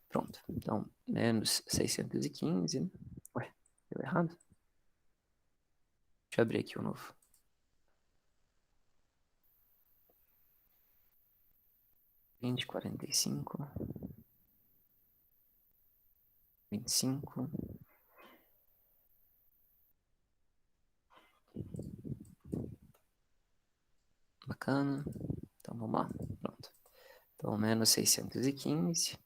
Pronto. Então, menos 615, né? Ué, deu errado? Deixa eu abrir aqui o novo. Vinte, 45, 25. Bacana. Então, vamos lá. Pronto. Então, menos 615.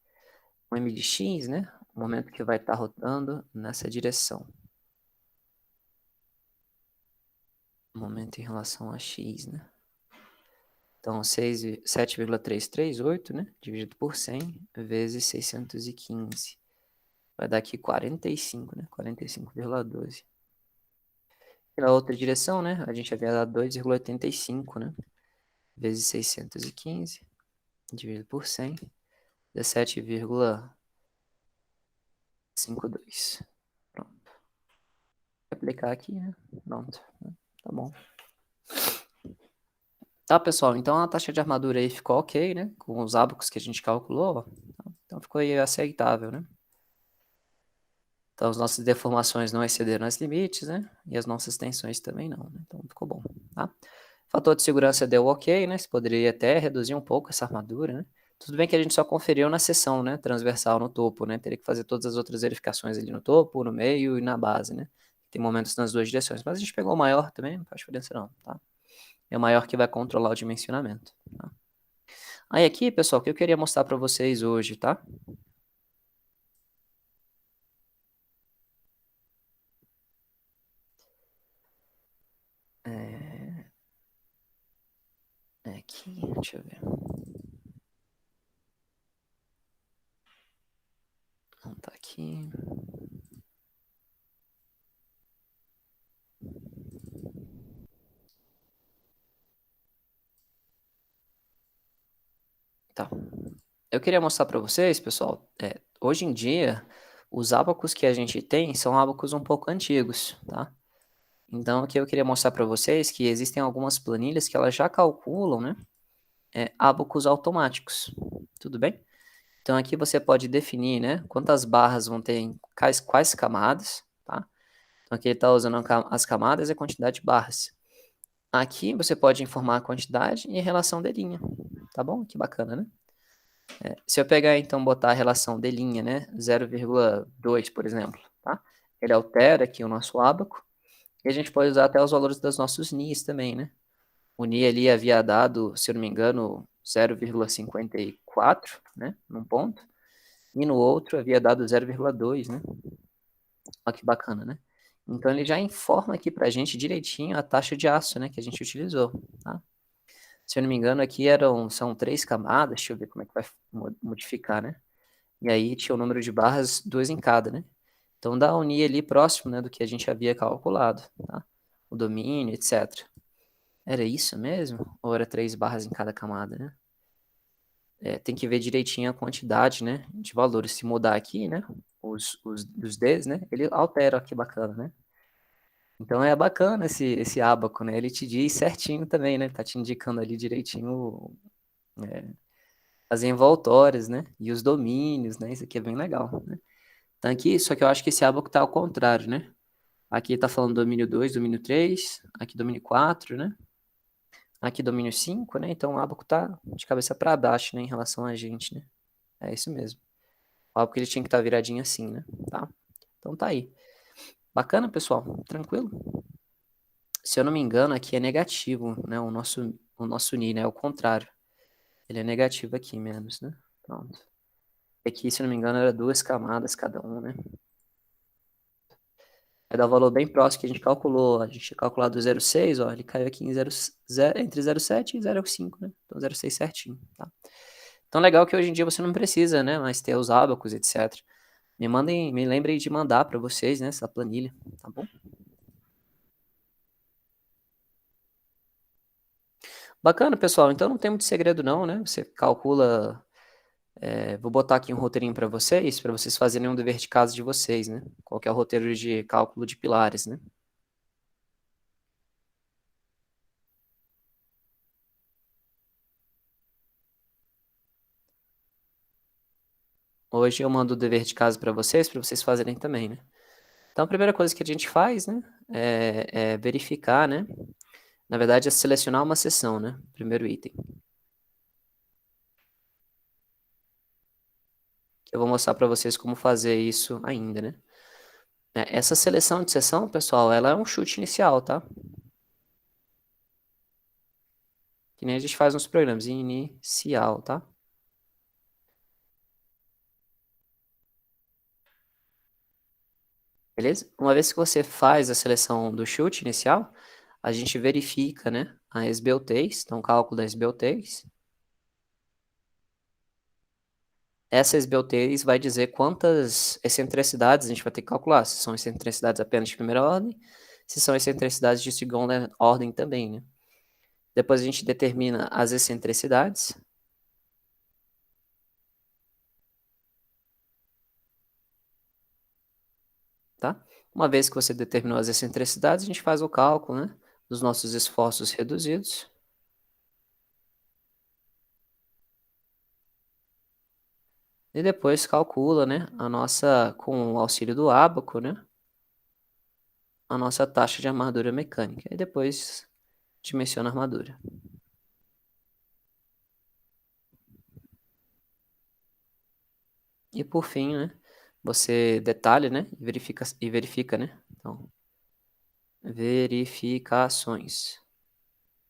O M de X, né? O momento que vai estar rotando nessa direção. O momento em relação a X, né? Então, 7,338, né? Dividido por 100 vezes 615. Vai dar aqui 45, né? 45,12. E na outra direção, né? A gente havia dado 2,85, né? Vezes 615, dividido por 100, 17,52. Pronto. Vou aplicar aqui, né? Pronto. Tá bom. Tá, pessoal? Então a taxa de armadura aí ficou ok, né? Com os ábacos que a gente calculou. Então ficou aí aceitável, né? Então as nossas deformações não excederam os limites, né? E as nossas tensões também não, né? Então ficou bom, tá? Fator de segurança deu ok, né? Você poderia até reduzir um pouco essa armadura, né? Tudo bem que a gente só conferiu na seção, né? Transversal no topo, né? Teria que fazer todas as outras verificações ali no topo, no meio e na base, né? Tem momentos nas duas direções. Mas a gente pegou o maior também, não faz diferença não, tá? É o maior que vai controlar o dimensionamento, tá? Aí aqui, pessoal, o que eu queria mostrar para vocês hoje, tá? Aqui, deixa eu ver. Não tá aqui. Tá. Eu queria mostrar para vocês, pessoal, hoje em dia, os ábacos que a gente tem são ábacos um pouco antigos, tá? Então, aqui eu queria mostrar para vocês que existem algumas planilhas que elas já calculam, né, ábacos automáticos, tudo bem? Então, aqui você pode definir, né, quantas barras vão ter em quais camadas, Aqui ele está usando as camadas e a quantidade de barras. Aqui você pode informar a quantidade e a relação de linha, tá bom? Que bacana, né? Se eu pegar, então, botar a relação de linha, né? 0,2, por exemplo, tá? Ele altera aqui o nosso ábaco e a gente pode usar até os valores dos nossos NIs também, né? O NI ali havia dado, se eu não me engano, 0,54, né? Num ponto. E no outro havia dado 0,2, né? Olha que bacana, né? Então ele já informa aqui pra gente direitinho a taxa de aço, né? Que a gente utilizou, tá? Se eu não me engano, aqui são 3 camadas. Deixa eu ver como é que vai modificar, né? E aí tinha o número de barras, 2 em cada, né? Então dá um NI ali próximo, né, do que a gente havia calculado, tá? O domínio, etc. Era isso mesmo? Ou era 3 barras em cada camada, né? Tem que ver direitinho a quantidade, né, de valores. Se mudar aqui, né, os Ds, né, ele altera, que bacana, né? Então é bacana esse ábaco, né? Ele te diz certinho também, né? Tá te indicando ali direitinho as envoltórias, né? E os domínios, né? Isso aqui é bem legal, né? Então aqui, só que eu acho que esse ábaco tá ao contrário, né? Aqui tá falando domínio 2, domínio 3, aqui domínio 4, né? Aqui domínio 5, né? Então o ábaco tá de cabeça para baixo, né? Em relação a gente, né? É isso mesmo. O ábaco ele tinha que estar viradinho assim, né? Tá? Então tá aí. Bacana, pessoal? Tranquilo? Se eu não me engano, aqui é negativo, né? O nosso Ni, né? É o contrário. Ele é negativo aqui, menos, né? Pronto. Aqui, se eu não me engano, era 2 camadas cada um, né? Vai dar o valor bem próximo que a gente calculou. A gente tinha calculado 0,6, ó. Ele caiu aqui em entre 0,7 e 0,5, né? Então 0,6 certinho, tá? Então legal que hoje em dia você não precisa, né? Mais ter os ábacos, etc. Me lembrem de mandar para vocês, né? Essa planilha, tá bom? Bacana, pessoal. Então não tem muito segredo não, né? Você calcula. Vou botar aqui um roteirinho para vocês fazerem um dever de casa de vocês, né? Qual que é o roteiro de cálculo de pilares, né? Hoje eu mando o dever de casa para vocês fazerem também, né? Então a primeira coisa que a gente faz, né? É verificar, né? Na verdade é selecionar uma seção, né? Primeiro item. Eu vou mostrar para vocês como fazer isso ainda, né? Essa seleção de seção, pessoal, ela é um chute inicial, tá? Que nem a gente faz nos programas, inicial, tá? Beleza? Uma vez que você faz a seleção do chute inicial, a gente verifica, né, a SBOTs, então o cálculo da SBOTs. Essa SBOTs vai dizer quantas excentricidades a gente vai ter que calcular, se são excentricidades apenas de primeira ordem, se são excentricidades de segunda ordem também, né? Depois a gente determina as excentricidades, tá? Uma vez que você determinou as excentricidades, a gente faz o cálculo, né, dos nossos esforços reduzidos. E depois calcula, né, com o auxílio do ábaco, né, a nossa taxa de armadura mecânica. E depois dimensiona a armadura. E por fim, né, você detalha, né, e verifica, né. Então, verificações.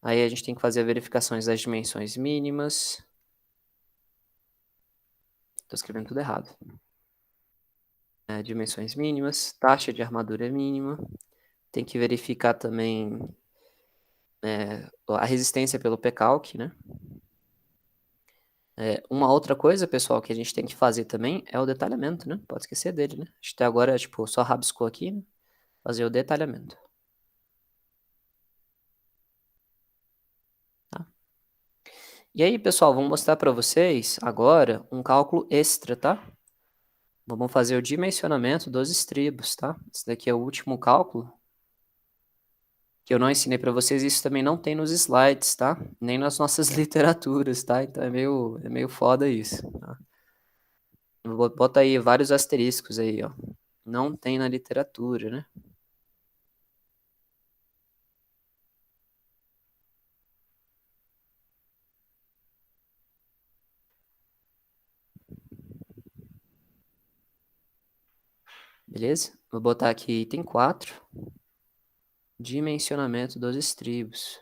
Aí a gente tem que fazer verificações das dimensões mínimas. Estou escrevendo tudo errado. Dimensões mínimas, taxa de armadura mínima. Tem que verificar também a resistência pelo pCalc, né? Uma outra coisa, pessoal, que a gente tem que fazer também é o detalhamento, né? Pode esquecer dele, né? Até agora, tipo, só rabiscou aqui, né? Fazer o detalhamento, tá? E aí, pessoal, vou mostrar para vocês agora um cálculo extra, tá? Vamos fazer o dimensionamento dos estribos, tá? Esse daqui é o último cálculo que eu não ensinei para vocês. Isso também não tem nos slides, tá? Nem nas nossas literaturas, tá? Então é meio foda isso, tá? Bota aí vários asteriscos aí, ó. Não tem na literatura, né? Beleza? Vou botar aqui item 4, dimensionamento dos estribos.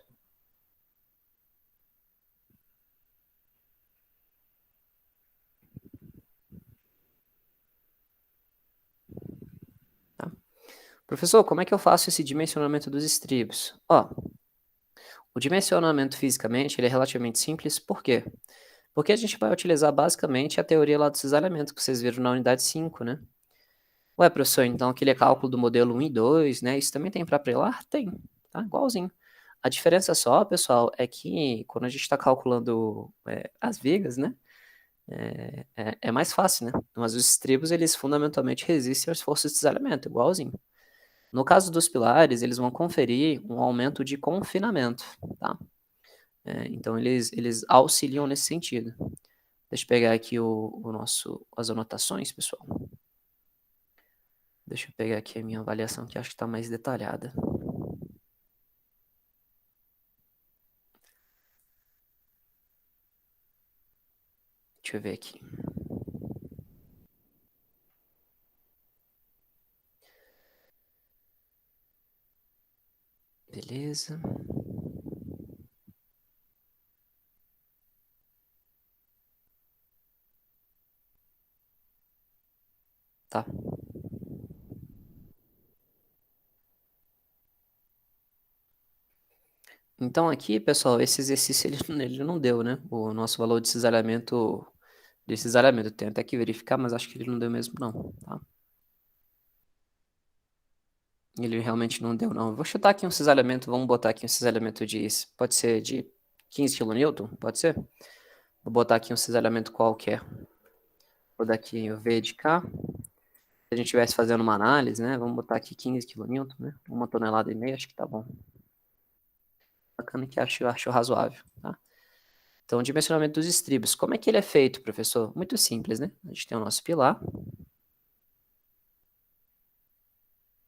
Tá? Professor, como é que eu faço esse dimensionamento dos estribos? Ó, o dimensionamento fisicamente ele é relativamente simples, por quê? Porque a gente vai utilizar basicamente a teoria lá do cisalhamento que vocês viram na unidade 5, né? Ué, professor, então aquele cálculo do modelo 1 e 2, né? Isso também tem para Prelar? Tem, tá? Igualzinho. A diferença só, pessoal, é que quando a gente está calculando as vigas, né? É mais fácil, né? Mas os estribos, eles fundamentalmente resistem às forças de cisalhamento, igualzinho. No caso dos pilares, eles vão conferir um aumento de confinamento, tá? Então, eles auxiliam nesse sentido. Deixa eu pegar aqui as anotações, pessoal. Deixa eu pegar aqui a minha avaliação, que acho que está mais detalhada. Deixa eu ver aqui. Beleza. Tá. Então aqui, pessoal, esse exercício ele não deu, né? O nosso valor de cisalhamento, tem até que verificar, mas acho que ele não deu mesmo não, tá? Ele realmente não deu não. Vou chutar aqui um cisalhamento, vamos botar aqui um cisalhamento pode ser de 15 kN, pode ser? Vou botar aqui um cisalhamento qualquer. Vou dar aqui o V de K. Se a gente estivesse fazendo uma análise, né? Vamos botar aqui 15 kN, né? 1,5 tonelada, acho que tá bom. Bacana que acho razoável, tá? Então, o dimensionamento dos estribos. Como é que ele é feito, professor? Muito simples, né? A gente tem o nosso pilar.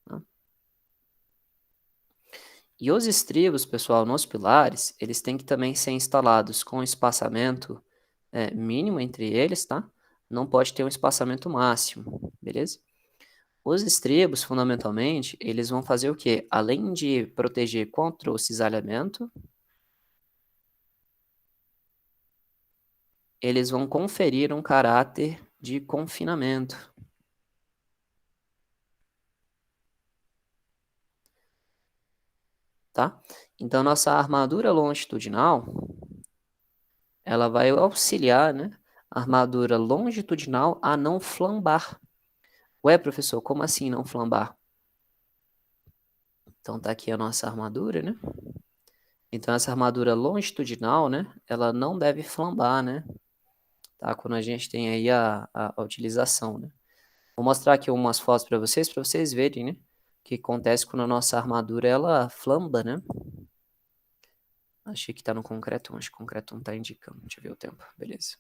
Tá? E os estribos, pessoal, nos pilares, eles têm que também ser instalados com espaçamento mínimo entre eles, tá? Não pode ter um espaçamento máximo, beleza? Os estribos, fundamentalmente, eles vão fazer o quê? Além de proteger contra o cisalhamento, eles vão conferir um caráter de confinamento. Tá? Então, nossa armadura longitudinal, ela vai auxiliar, né, a armadura longitudinal a não flambar. Ué, professor, como assim não flambar? Então, tá aqui a nossa armadura, né? Então, essa armadura longitudinal, né, ela não deve flambar, né? Tá? Quando a gente tem aí a utilização, né? Vou mostrar aqui umas fotos para vocês verem, né? O que acontece quando a nossa armadura, ela flamba, né? Achei que tá no concreto 1, acho que o concreto 1 tá indicando. Deixa eu ver o tempo, beleza.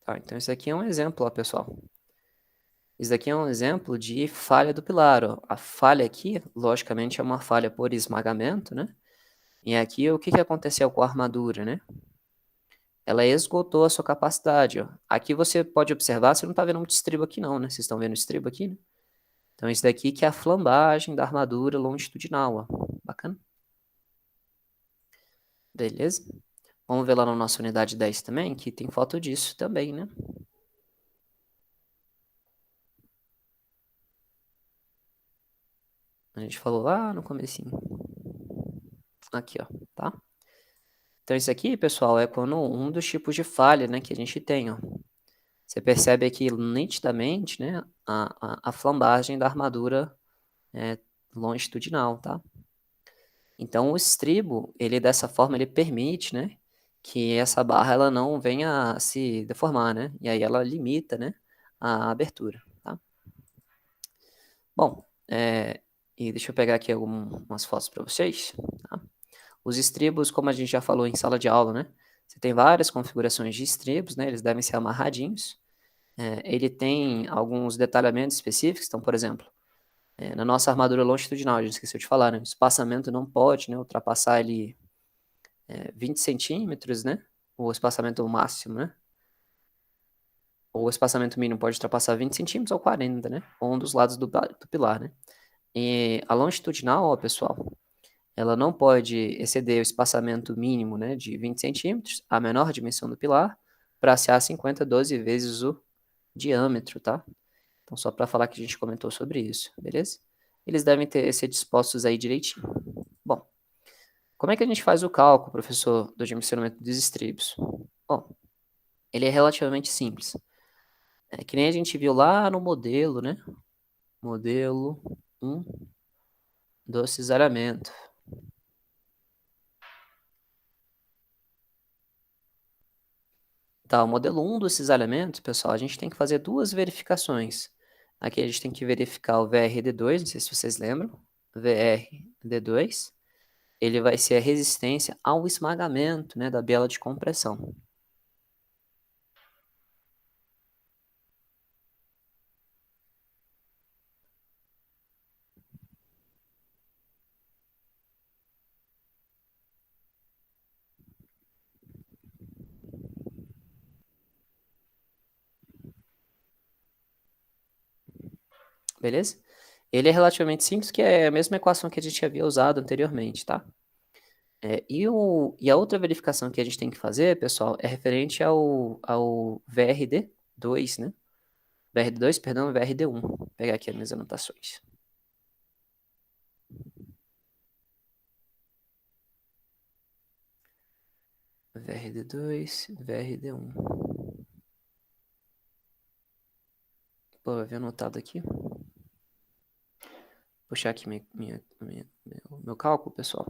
Tá, então esse aqui é um exemplo, ó, pessoal. Isso daqui é um exemplo de falha do pilar, ó. A falha aqui, logicamente, é uma falha por esmagamento, né? E aqui, o que que aconteceu com a armadura, né? Ela esgotou a sua capacidade, ó. Aqui você pode observar, você não tá vendo muito estribo aqui não, né? Vocês estão vendo estribo aqui, né? Então, isso daqui que é a flambagem da armadura longitudinal, ó. Bacana? Beleza? Vamos ver lá na nossa unidade 10 também, que tem foto disso também, né? A gente falou lá no comecinho. Aqui, ó, tá? Então, isso aqui, pessoal, é quando um dos tipos de falha, né, que a gente tem, ó. Você percebe aqui nitidamente, né, a flambagem da armadura longitudinal, tá? Então, o estribo, ele dessa forma, ele permite, né, que essa barra ela não venha a se deformar, né? E aí ela limita, né, a abertura, tá? Bom, e deixa eu pegar aqui algumas fotos para vocês, tá? Os estribos, como a gente já falou em sala de aula, né? Você tem várias configurações de estribos, né? Eles devem ser amarradinhos. Ele tem alguns detalhamentos específicos. Então, por exemplo, Na nossa armadura longitudinal, a gente esqueceu de falar, né? O espaçamento não pode, né, ultrapassar ali 20 centímetros, né? O espaçamento máximo, né? O espaçamento mínimo pode ultrapassar 20 centímetros ou 40, né? Ou um dos lados do pilar, né? E a longitudinal, ó, pessoal, ela não pode exceder o espaçamento mínimo, né, de 20 centímetros, a menor dimensão do pilar, para ser a 50, 12 vezes o diâmetro, tá? Então, só para falar que a gente comentou sobre isso, beleza? Eles devem ser dispostos aí direitinho. Bom, como é que a gente faz o cálculo, professor, do dimensionamento dos estribos? Bom, ele é relativamente simples. É que nem a gente viu lá no modelo, né? Modelo 1 do cisalhamento. Tá, o modelo 1 do cisalhamento, pessoal, a gente tem que fazer duas verificações. Aqui a gente tem que verificar o VRD2, não sei se vocês lembram. VRD2, ele vai ser a resistência ao esmagamento, né, da biela de compressão. Beleza? Ele é relativamente simples, que é a mesma equação que a gente havia usado anteriormente, tá? E a outra verificação que a gente tem que fazer, pessoal, é referente ao VRD2, né? VRD2, perdão, VRD1. Vou pegar aqui as minhas anotações. VRD2, VRD1. Pô, eu havia anotado aqui. Puxar aqui meu cálculo, pessoal.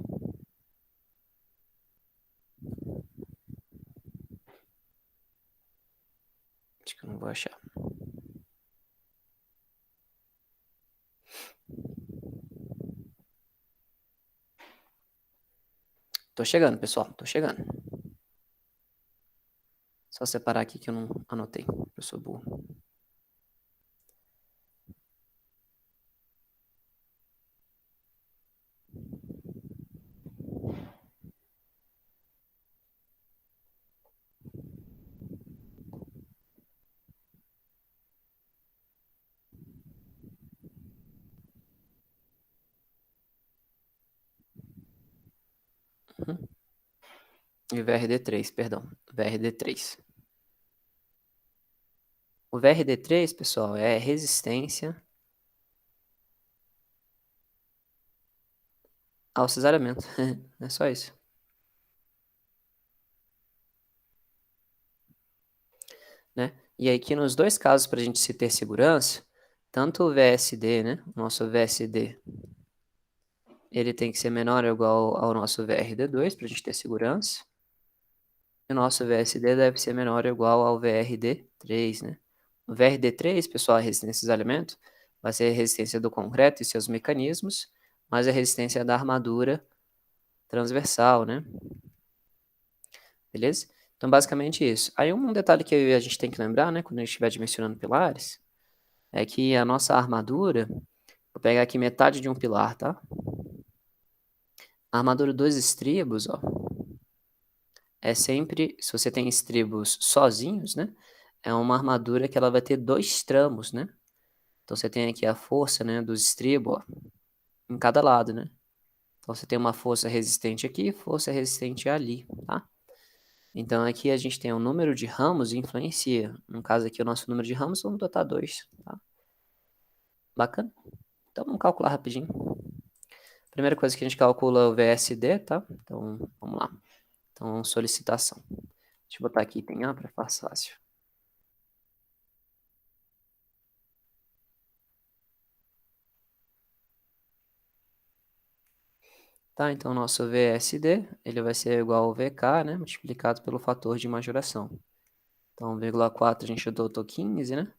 Acho que eu não vou achar. Tô chegando, pessoal. Tô chegando. Só separar aqui que eu não anotei. Eu sou burro. Uhum. E VRD3, perdão. VRD3. O VRD3, pessoal, é resistência ao cesariamento. É só isso. Né? E aí que nos dois casos, para a gente se ter segurança, tanto o VSD, né? O nosso VSD, ele tem que ser menor ou igual ao nosso VRD2, para a gente ter segurança. E o nosso VSD deve ser menor ou igual ao VRD3, né? O VRD3, pessoal, a resistência dos alimentos, vai ser a resistência do concreto e seus mecanismos, mais a resistência da armadura transversal, né? Beleza? Então, basicamente isso. Aí, um detalhe que a gente tem que lembrar, né, quando a gente estiver dimensionando pilares, é que a nossa armadura, vou pegar aqui metade de um pilar, tá? A armadura dos estribos, ó, é sempre, se você tem estribos sozinhos, né, é uma armadura que ela vai ter dois tramos, né? Então, você tem aqui a força, né, dos estribos, ó, em cada lado, né? Então, você tem uma força resistente aqui e força resistente ali, tá? Então, aqui a gente tem o número de ramos e influencia. No caso aqui, o nosso número de ramos, vamos botar 2, tá? Bacana? Então, vamos calcular rapidinho. Primeira coisa que a gente calcula é o VSD, tá? Então, vamos lá. Então, solicitação. Deixa eu botar aqui item A para ficar fácil. Tá, então, nosso VSD, ele vai ser igual ao VK, né? Multiplicado pelo fator de majoração. Então, 1,4 a gente adotou 15, né?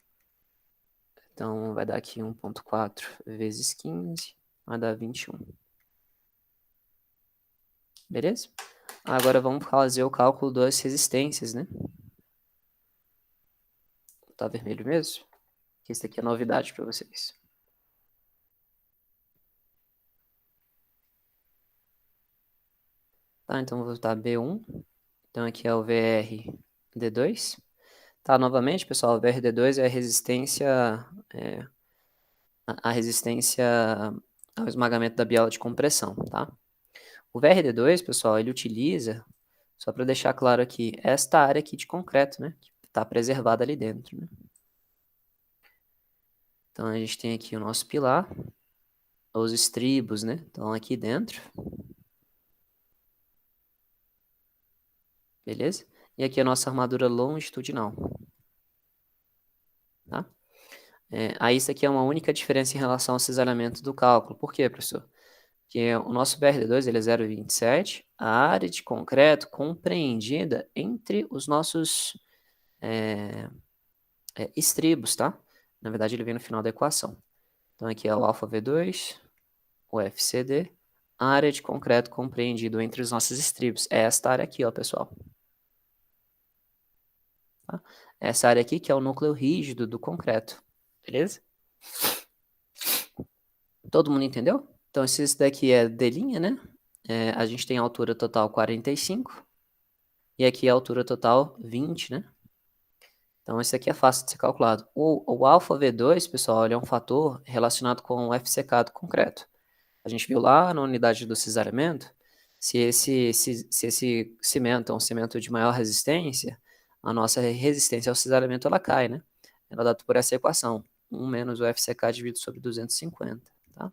Então, vai dar aqui 1,4 vezes 15, vai dar 21. Beleza? Agora vamos fazer o cálculo das resistências, né? Tá vermelho mesmo? Que isso aqui é novidade para vocês. Tá, então vou botar B1. Então aqui é o VRD2. Tá, novamente, pessoal, o VRD2 é a resistência, é, a resistência ao esmagamento da biela de compressão, tá? O VRD2, pessoal, ele utiliza, só para deixar claro aqui, esta área aqui de concreto, né? Que está preservada ali dentro, né? Então a gente tem aqui o nosso pilar, os estribos, né? Estão aqui dentro, beleza? E aqui a nossa armadura longitudinal, tá? Aí isso aqui é uma única diferença em relação ao cisalhamento do cálculo. Por quê, professor? Porque o nosso BRD2 ele é 0,27, a área de concreto compreendida entre os nossos estribos, tá? Na verdade, ele vem no final da equação. Então, aqui é o alfa V2, o FCD, a área de concreto compreendido entre os nossos estribos. É esta área aqui, ó, pessoal. Tá? Essa área aqui que é o núcleo rígido do concreto. Beleza? Todo mundo entendeu? Então, se isso daqui é D', né? A gente tem a altura total 45. E aqui a altura total 20, né? Então, esse aqui é fácil de ser calculado. O alfa V2, pessoal, ele é um fator relacionado com o FCK do concreto. A gente viu lá na unidade do cisalhamento, se esse cimento é um cimento de maior resistência, a nossa resistência ao cisalhamento ela cai, né? Ela é dada por essa equação, 1 menos o FCK dividido sobre 250, tá?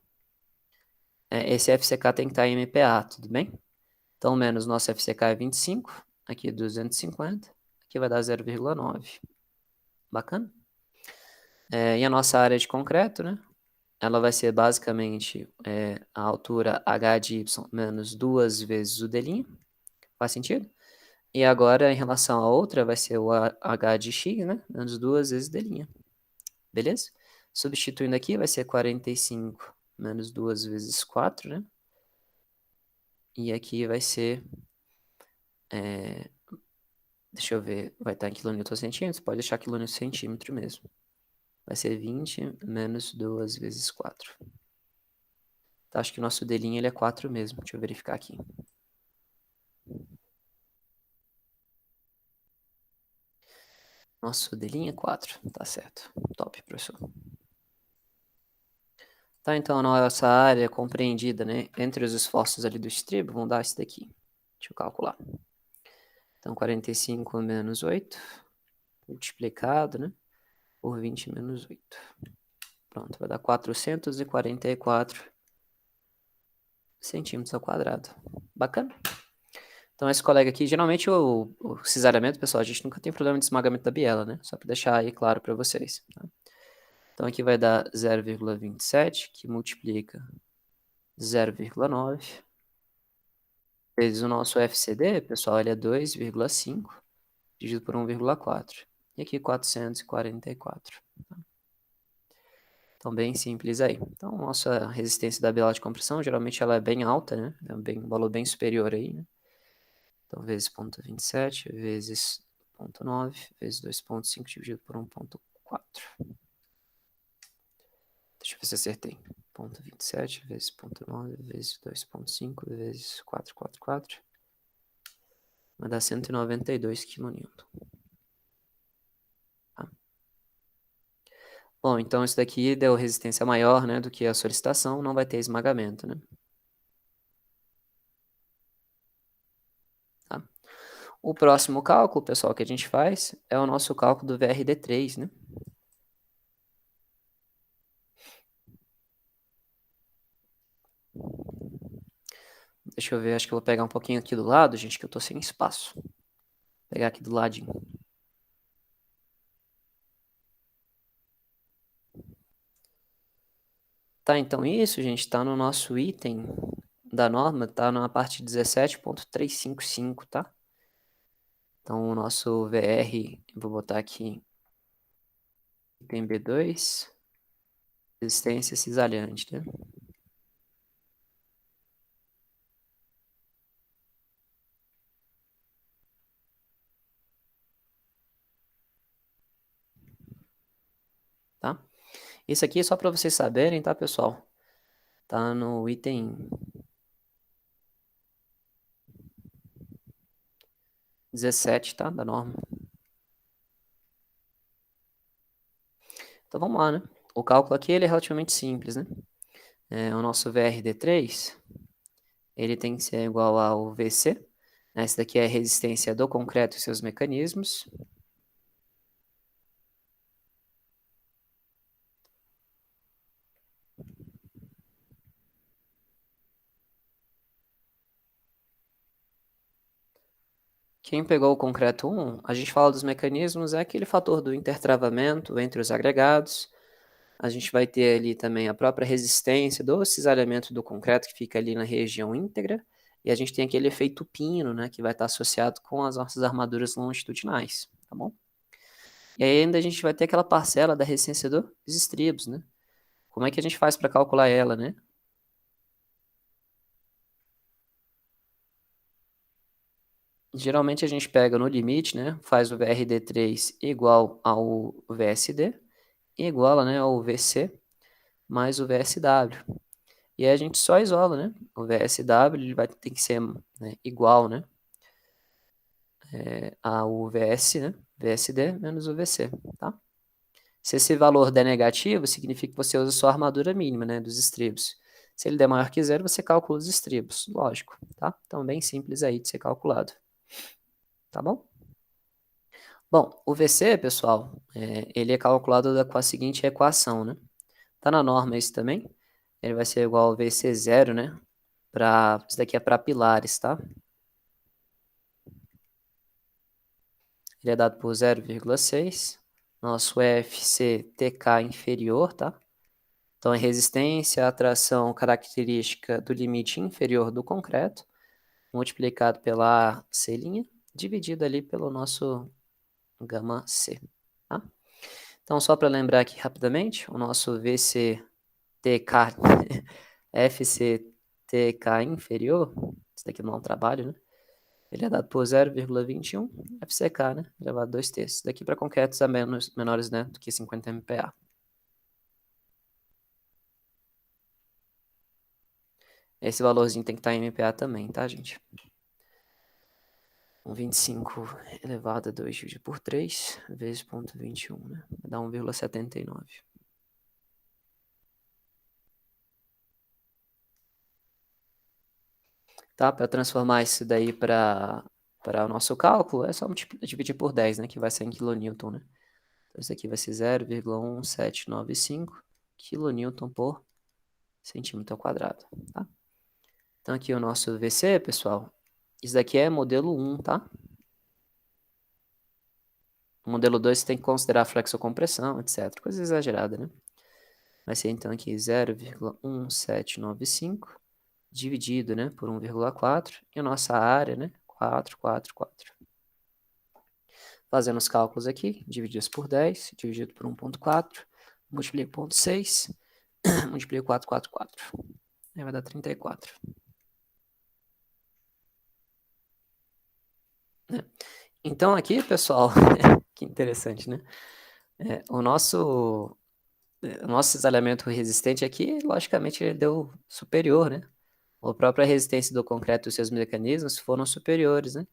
Esse FCK tem que estar em MPa, tudo bem? Então, menos nosso FCK é 25, aqui 250, aqui vai dar 0,9. Bacana? E a nossa área de concreto, né? Ela vai ser basicamente a altura h de y menos 2 vezes o d'. Faz sentido? E agora, em relação à outra, vai ser o h de x, né? Menos 2 vezes d'. Beleza? Substituindo aqui, vai ser 45 menos 2 vezes 4, né? E aqui vai ser... deixa eu ver, vai estar em quilômetros centímetros? Pode deixar quilômetros centímetro mesmo. Vai ser 20 menos 2 vezes 4. Tá, acho que o nosso d' ele é 4 mesmo. Deixa eu verificar aqui. Nosso d' é 4. Tá certo. Top, professor. Tá, então a nossa área compreendida, né, entre os esforços ali do estribo, vamos dar esse daqui. Deixa eu calcular. Então, 45 menos 8, multiplicado, né, por 20 menos 8. Pronto, vai dar 444 centímetros ao quadrado. Bacana? Então, esse colega aqui, geralmente o cisalhamento, pessoal, a gente nunca tem problema de esmagamento da biela, né? Só para deixar aí claro para vocês. Tá? Então, aqui vai dar 0,27, que multiplica 0,9, vezes o nosso FCD, pessoal, ele é 2,5, dividido por 1,4. E aqui 444. Tá? Então, bem simples aí. Então, nossa resistência da biela de compressão, geralmente ela é bem alta, né? É um valor bem superior aí, né? Então, vezes 0,27, vezes 0,9, vezes 2,5 dividido por 1,4. Deixa eu ver se acertei. 0,27 vezes 0,9 vezes 2,5 vezes 444. Vai dar 192 kN. Tá? Bom, então isso daqui deu resistência maior, né, do que a solicitação, não vai ter esmagamento, né? Tá? O próximo cálculo, pessoal, que a gente faz é o nosso cálculo do VRD3, né? Deixa eu ver, acho que eu vou pegar um pouquinho aqui do lado, gente, que eu tô sem espaço. Vou pegar aqui do ladinho. Tá, então isso, gente, tá no nosso item da norma, tá na parte 17.355, tá? Então o nosso VR, eu vou botar aqui, item B2, resistência cisalhante, né? Tá? Isso aqui é só para vocês saberem, tá, pessoal? Tá no item 17, tá? Da norma. Então vamos lá, né? O cálculo aqui ele é relativamente simples, né? O nosso VRD3, ele tem que ser igual ao VC, né? Esse daqui é a resistência do concreto e seus mecanismos. Quem pegou o concreto 1, a gente fala dos mecanismos, é aquele fator do intertravamento entre os agregados. A gente vai ter ali também a própria resistência do cisalhamento do concreto, que fica ali na região íntegra. E a gente tem aquele efeito pino, né, que vai estar associado com as nossas armaduras longitudinais, tá bom? E aí ainda a gente vai ter aquela parcela da resistência dos estribos, né? Como é que a gente faz para calcular ela, né? Geralmente a gente pega no limite, né? Faz o VRD3 igual ao VSD, igual, né, ao VC, mais o VSW. E aí a gente só isola, né? O VSW ele vai ter que ser, né, igual, né, ao VS, né? VSD menos o VC, tá? Se esse valor der negativo, significa que você usa só a armadura mínima, né, dos estribos. Se ele der maior que zero, você calcula os estribos, lógico, tá? Então, bem simples aí de ser calculado, tá bom? Bom, o VC, pessoal, ele é calculado com a seguinte equação, né? Tá na norma isso também. Ele vai ser igual ao VC zero, né? Isso daqui é para pilares, tá? Ele é dado por 0,6. Nosso FCTK inferior, tá? Então, é resistência, atração característica do limite inferior do concreto, multiplicado pela C', dividido ali pelo nosso gama C, tá? Então, só para lembrar aqui rapidamente, o nosso VCTK, FCTK inferior, isso daqui não é um trabalho, né? Ele é dado por 0,21 FCK, né? Elevado a 2 terços. Daqui para concretos a menores, né, do que 50 MPa. Esse valorzinho tem que estar em MPa também, tá, gente? 25 elevado a 2 dividido por 3 vezes 0,21, né? Vai dar 1,79. Tá? Para transformar isso daí para o nosso cálculo, é só dividir por 10, né? Que vai ser em kilonewton, né? Então, isso aqui vai ser 0,1795 kilonewton por centímetro ao quadrado, tá? Então, aqui o nosso VC, pessoal, isso daqui é modelo 1, tá? O modelo 2 você tem que considerar flexocompressão, etc. Coisa exagerada, né? Vai ser então aqui 0,1795 dividido, né, por 1,4 e a nossa área, né, 4. Fazendo os cálculos aqui, divididos por 10, dividido por 1,4, multiplica por 0,6, multiplica 4. Aí vai dar 34. Né? Então aqui, pessoal, que interessante, né? O nosso cisalhamento resistente aqui, logicamente, ele deu superior, né? A própria resistência do concreto e os seus mecanismos foram superiores, né?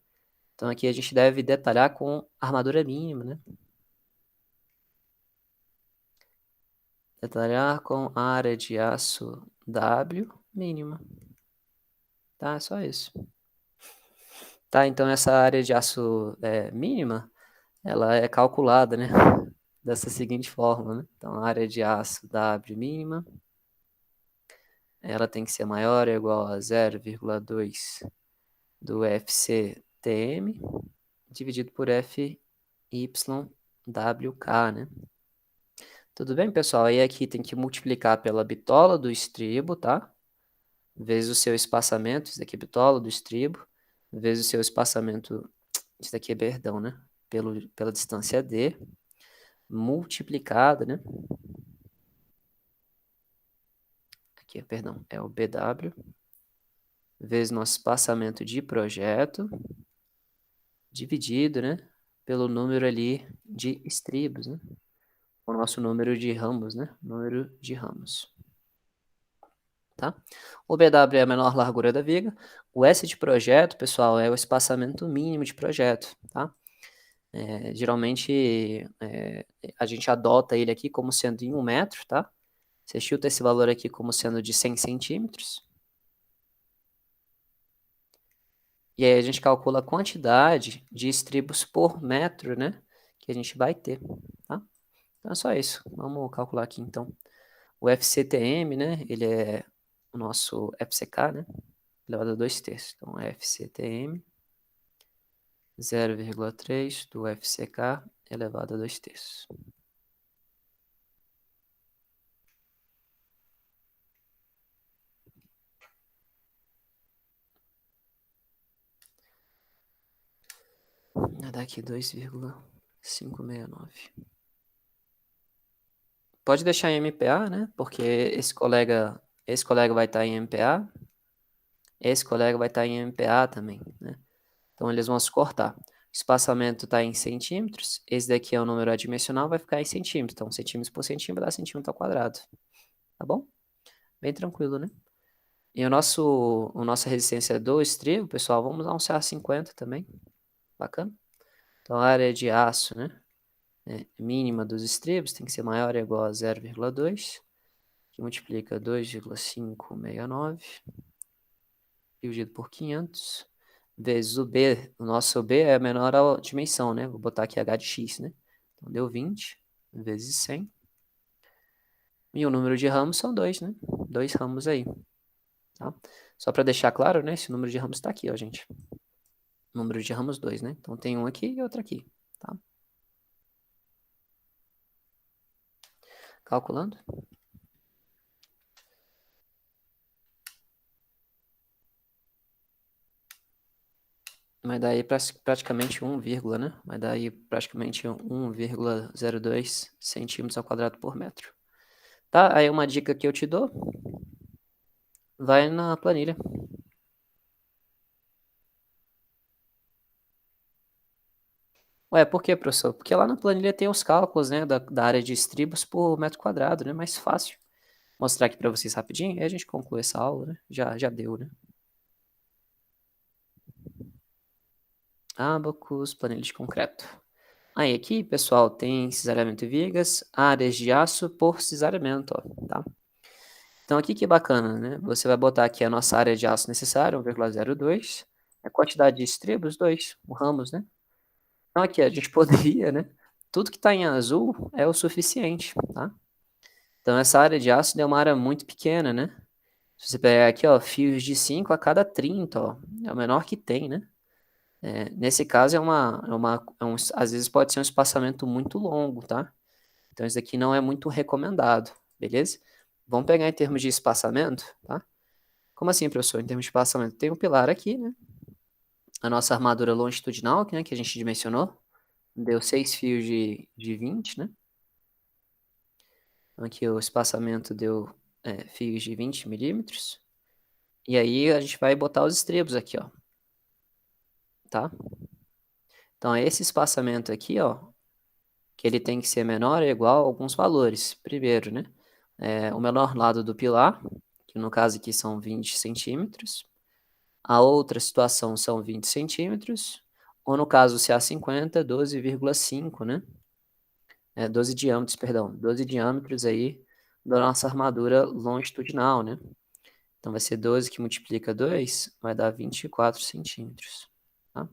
Então aqui a gente deve detalhar com armadura mínima, né? Detalhar com área de aço W mínima. Tá? É só isso. Tá? Então essa área de aço mínima, ela é calculada, né? Dessa seguinte forma, né? Então a área de aço W mínima, ela tem que ser maior ou igual a 0,2 do FCTM dividido por FYWK, né? Tudo bem, pessoal? Aí aqui tem que multiplicar pela bitola do estribo, tá? Vezes o seu espaçamento, isso daqui é bitola do estribo, vezes o seu espaçamento, isso daqui é berdão, né? Pela distância D, multiplicada, né? Aqui, perdão, é o BW, vezes nosso espaçamento de projeto, dividido, né? Pelo número ali de estribos, né? O nosso número de ramos, né? Número de ramos. tá? O BW é a menor largura da viga. O S de projeto, pessoal, é o espaçamento mínimo de projeto, tá? Geralmente, a gente adota ele aqui como sendo em 1 metro, tá? Você chuta esse valor aqui como sendo de 100 centímetros. E aí a gente calcula a quantidade de estribos por metro, né? Que a gente vai ter, tá? Então é só isso. Vamos calcular aqui, então. O FCTM, né? Ele é o nosso FCK, né? Elevado a 2/3. Então, FCTM 0,3 do FCK elevado a 2/3. Vai dar aqui 2,569. Pode deixar em MPA, né? Porque esse colega vai estar em MPA, esse colega vai estar em MPA também, né? Então eles vão se cortar. O espaçamento está em centímetros, esse daqui é o número adimensional, vai ficar em centímetros. Então, centímetros por centímetro dá centímetro ao quadrado. Tá bom? Bem tranquilo, né? E a nossa resistência do estribo, pessoal, vamos usar um CA50 também. Bacana? Então, a área de aço, né? Mínima dos estribos tem que ser maior ou igual a 0,2, que multiplica 2,569, dividido por 500, vezes o B. O nosso B é a menor dimensão, né? Vou botar aqui H de X, né? Então, deu 20 vezes 100. E o número de ramos são 2, né? 2 ramos aí, tá? Só para deixar claro, né? Esse número de ramos está aqui, ó, gente. Número de ramos 2, né? Então, tem um aqui e outro aqui, tá? Calculando. Vai dar aí praticamente 1, né? Vai dar aí praticamente 1,02 centímetros ao quadrado por metro. Tá? Aí uma dica que eu te dou, vai na planilha. Ué, por quê, professor? Porque lá na planilha tem os cálculos, né, da área de estribos por metro quadrado, né? Mais fácil. Mostrar aqui para vocês rapidinho, aí a gente conclui essa aula, né? Já deu, né? Abacus, planilha de concreto. Aí aqui, pessoal, tem cisalhamento e vigas, áreas de aço por cisalhamento, ó, tá? Então aqui que bacana, né? Você vai botar aqui a nossa área de aço necessária, 1,02, a quantidade de estribos, 2, o ramos, né? Então aqui a gente poderia, né? Tudo que está em azul é o suficiente, tá? Então essa área de ácido é uma área muito pequena, né? Se você pegar aqui, ó, fios de 5 a cada 30, ó, é o menor que tem, né? Nesse caso às vezes pode ser um espaçamento muito longo, tá? Então isso aqui não é muito recomendado, beleza? Vamos pegar em termos de espaçamento, tá? Como assim, professor? Em termos de espaçamento, tem um pilar aqui, né? A nossa armadura longitudinal, né, que a gente dimensionou, deu 6 fios de 20, né? Aqui o espaçamento deu fios de 20 milímetros. E aí a gente vai botar os estribos aqui, ó. Tá? Então, esse espaçamento aqui, ó, que ele tem que ser menor ou igual a alguns valores. Primeiro, né? O menor lado do pilar, que no caso aqui são 20 centímetros. A outra situação são 20 centímetros. Ou no caso, se a 50, 12,5, né? 12 diâmetros, perdão. 12 diâmetros aí da nossa armadura longitudinal, né? Então, vai ser 12 que multiplica 2, vai dar 24 centímetros. Tá?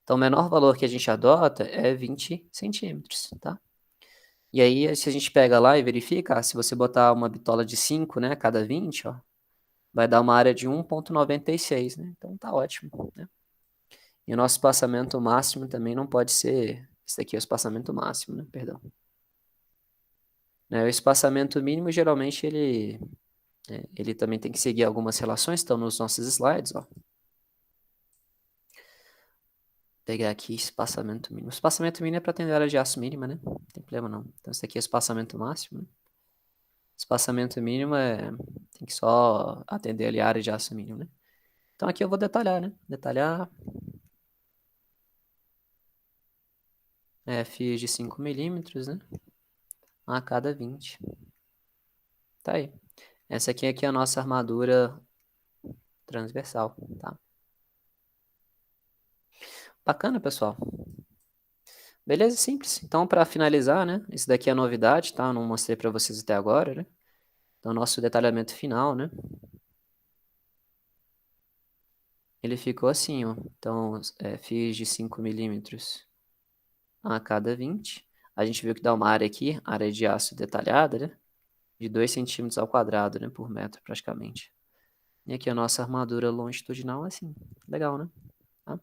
Então, o menor valor que a gente adota é 20 centímetros, tá? E aí, se a gente pega lá e verifica, se você botar uma bitola de 5, né, a cada 20, ó, vai dar uma área de 1,96, né? Então, tá ótimo, né? E o nosso espaçamento máximo também não pode ser... Esse aqui é o espaçamento máximo, né? Perdão. O espaçamento mínimo, geralmente, ele também tem que seguir algumas relações, estão nos nossos slides, ó. Pegar aqui espaçamento mínimo. Espaçamento mínimo é para atender a área de aço mínima, né? Não tem problema não. Então, esse aqui é o espaçamento máximo, né? Espaçamento mínimo tem que só atender ali a área de aço mínimo, né? Então, aqui eu vou detalhar, né? Detalhar fios de 5 milímetros, né? A cada 20. Tá aí. Essa aqui é a nossa armadura transversal, tá? Bacana, pessoal. Beleza, simples. Então, para finalizar, né? Isso daqui é a novidade, tá? Eu não mostrei para vocês até agora, né? Então, nosso detalhamento final, né? Ele ficou assim, ó. Então, fios de 5 milímetros a cada 20. A gente viu que dá uma área aqui, área de aço detalhada, né? De 2 centímetros ao quadrado, né? Por metro, praticamente. E aqui a nossa armadura longitudinal, assim. Legal, né? Tá?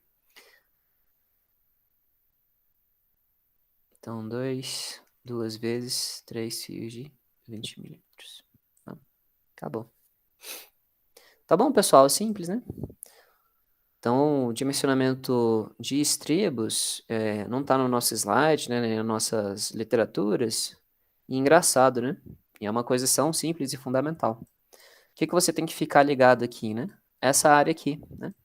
Então, duas vezes 3 fios de 20 milímetros. Tá? Acabou. Tá bom, pessoal? Simples, né? Então, o dimensionamento de estribos não está no nosso slide, né, nem nas nossas literaturas. E engraçado, né? E é uma coisa tão simples e fundamental. O que que você tem que ficar ligado aqui, né? Essa área aqui, né?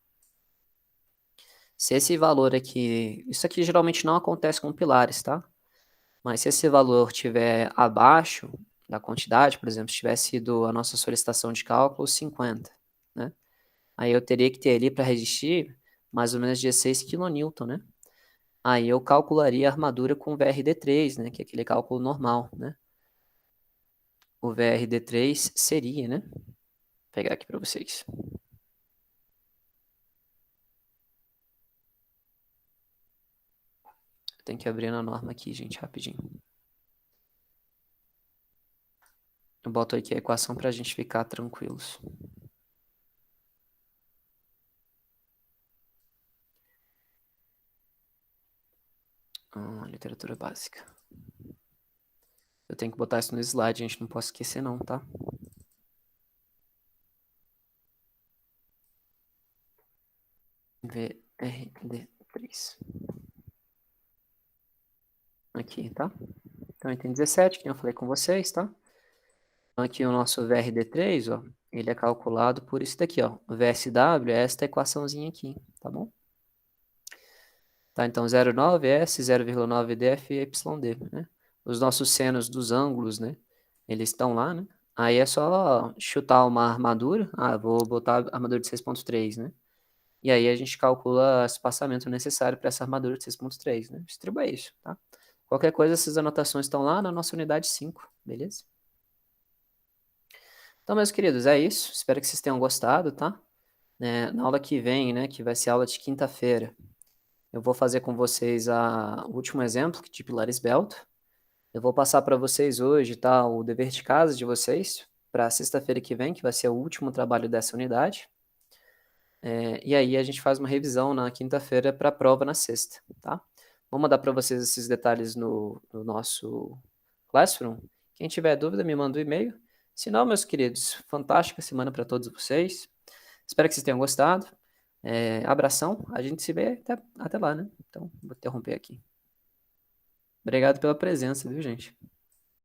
Se esse valor aqui... Isso aqui geralmente não acontece com pilares, tá? Mas se esse valor estiver abaixo da quantidade, por exemplo, se tivesse sido a nossa solicitação de cálculo 50, né? Aí eu teria que ter ali para resistir mais ou menos 16 kN, né? Aí eu calcularia a armadura com VRD3, né? Que é aquele cálculo normal, né? O VRD3 seria, né? Vou pegar aqui para vocês. Tem que abrir na norma aqui, gente, rapidinho. Eu boto aqui a equação para a gente ficar tranquilos. Literatura básica. Eu tenho que botar isso no slide, gente, não posso esquecer não, tá? VRD3. Aqui, tá? Então, item 17, que eu falei com vocês, tá? Então, aqui o nosso VRD3, ó, ele é calculado por isso daqui, ó. O VSW é esta equaçãozinha aqui, tá bom? Tá, então 0,9S, 0,9DF e YD, né? Os nossos senos dos ângulos, né? Eles estão lá, né? Aí é só chutar uma armadura. Ah, vou botar a armadura de 6,3, né? E aí a gente calcula o espaçamento necessário para essa armadura de 6,3, né? Distribua isso, tá? Qualquer coisa, essas anotações estão lá na nossa unidade 5, beleza? Então, meus queridos, é isso. Espero que vocês tenham gostado, tá? Na aula que vem, né, que vai ser aula de quinta-feira, eu vou fazer com vocês o último exemplo de pilar esbelto. Eu vou passar para vocês hoje, tá, o dever de casa de vocês para sexta-feira que vem, que vai ser o último trabalho dessa unidade. E aí a gente faz uma revisão na quinta-feira para a prova na sexta, tá? Vou mandar para vocês esses detalhes no nosso Classroom. Quem tiver dúvida, me manda um e-mail. Se não, meus queridos, fantástica semana para todos vocês. Espero que vocês tenham gostado. Abração. A gente se vê até lá, né? Então, vou interromper aqui. Obrigado pela presença, viu, gente?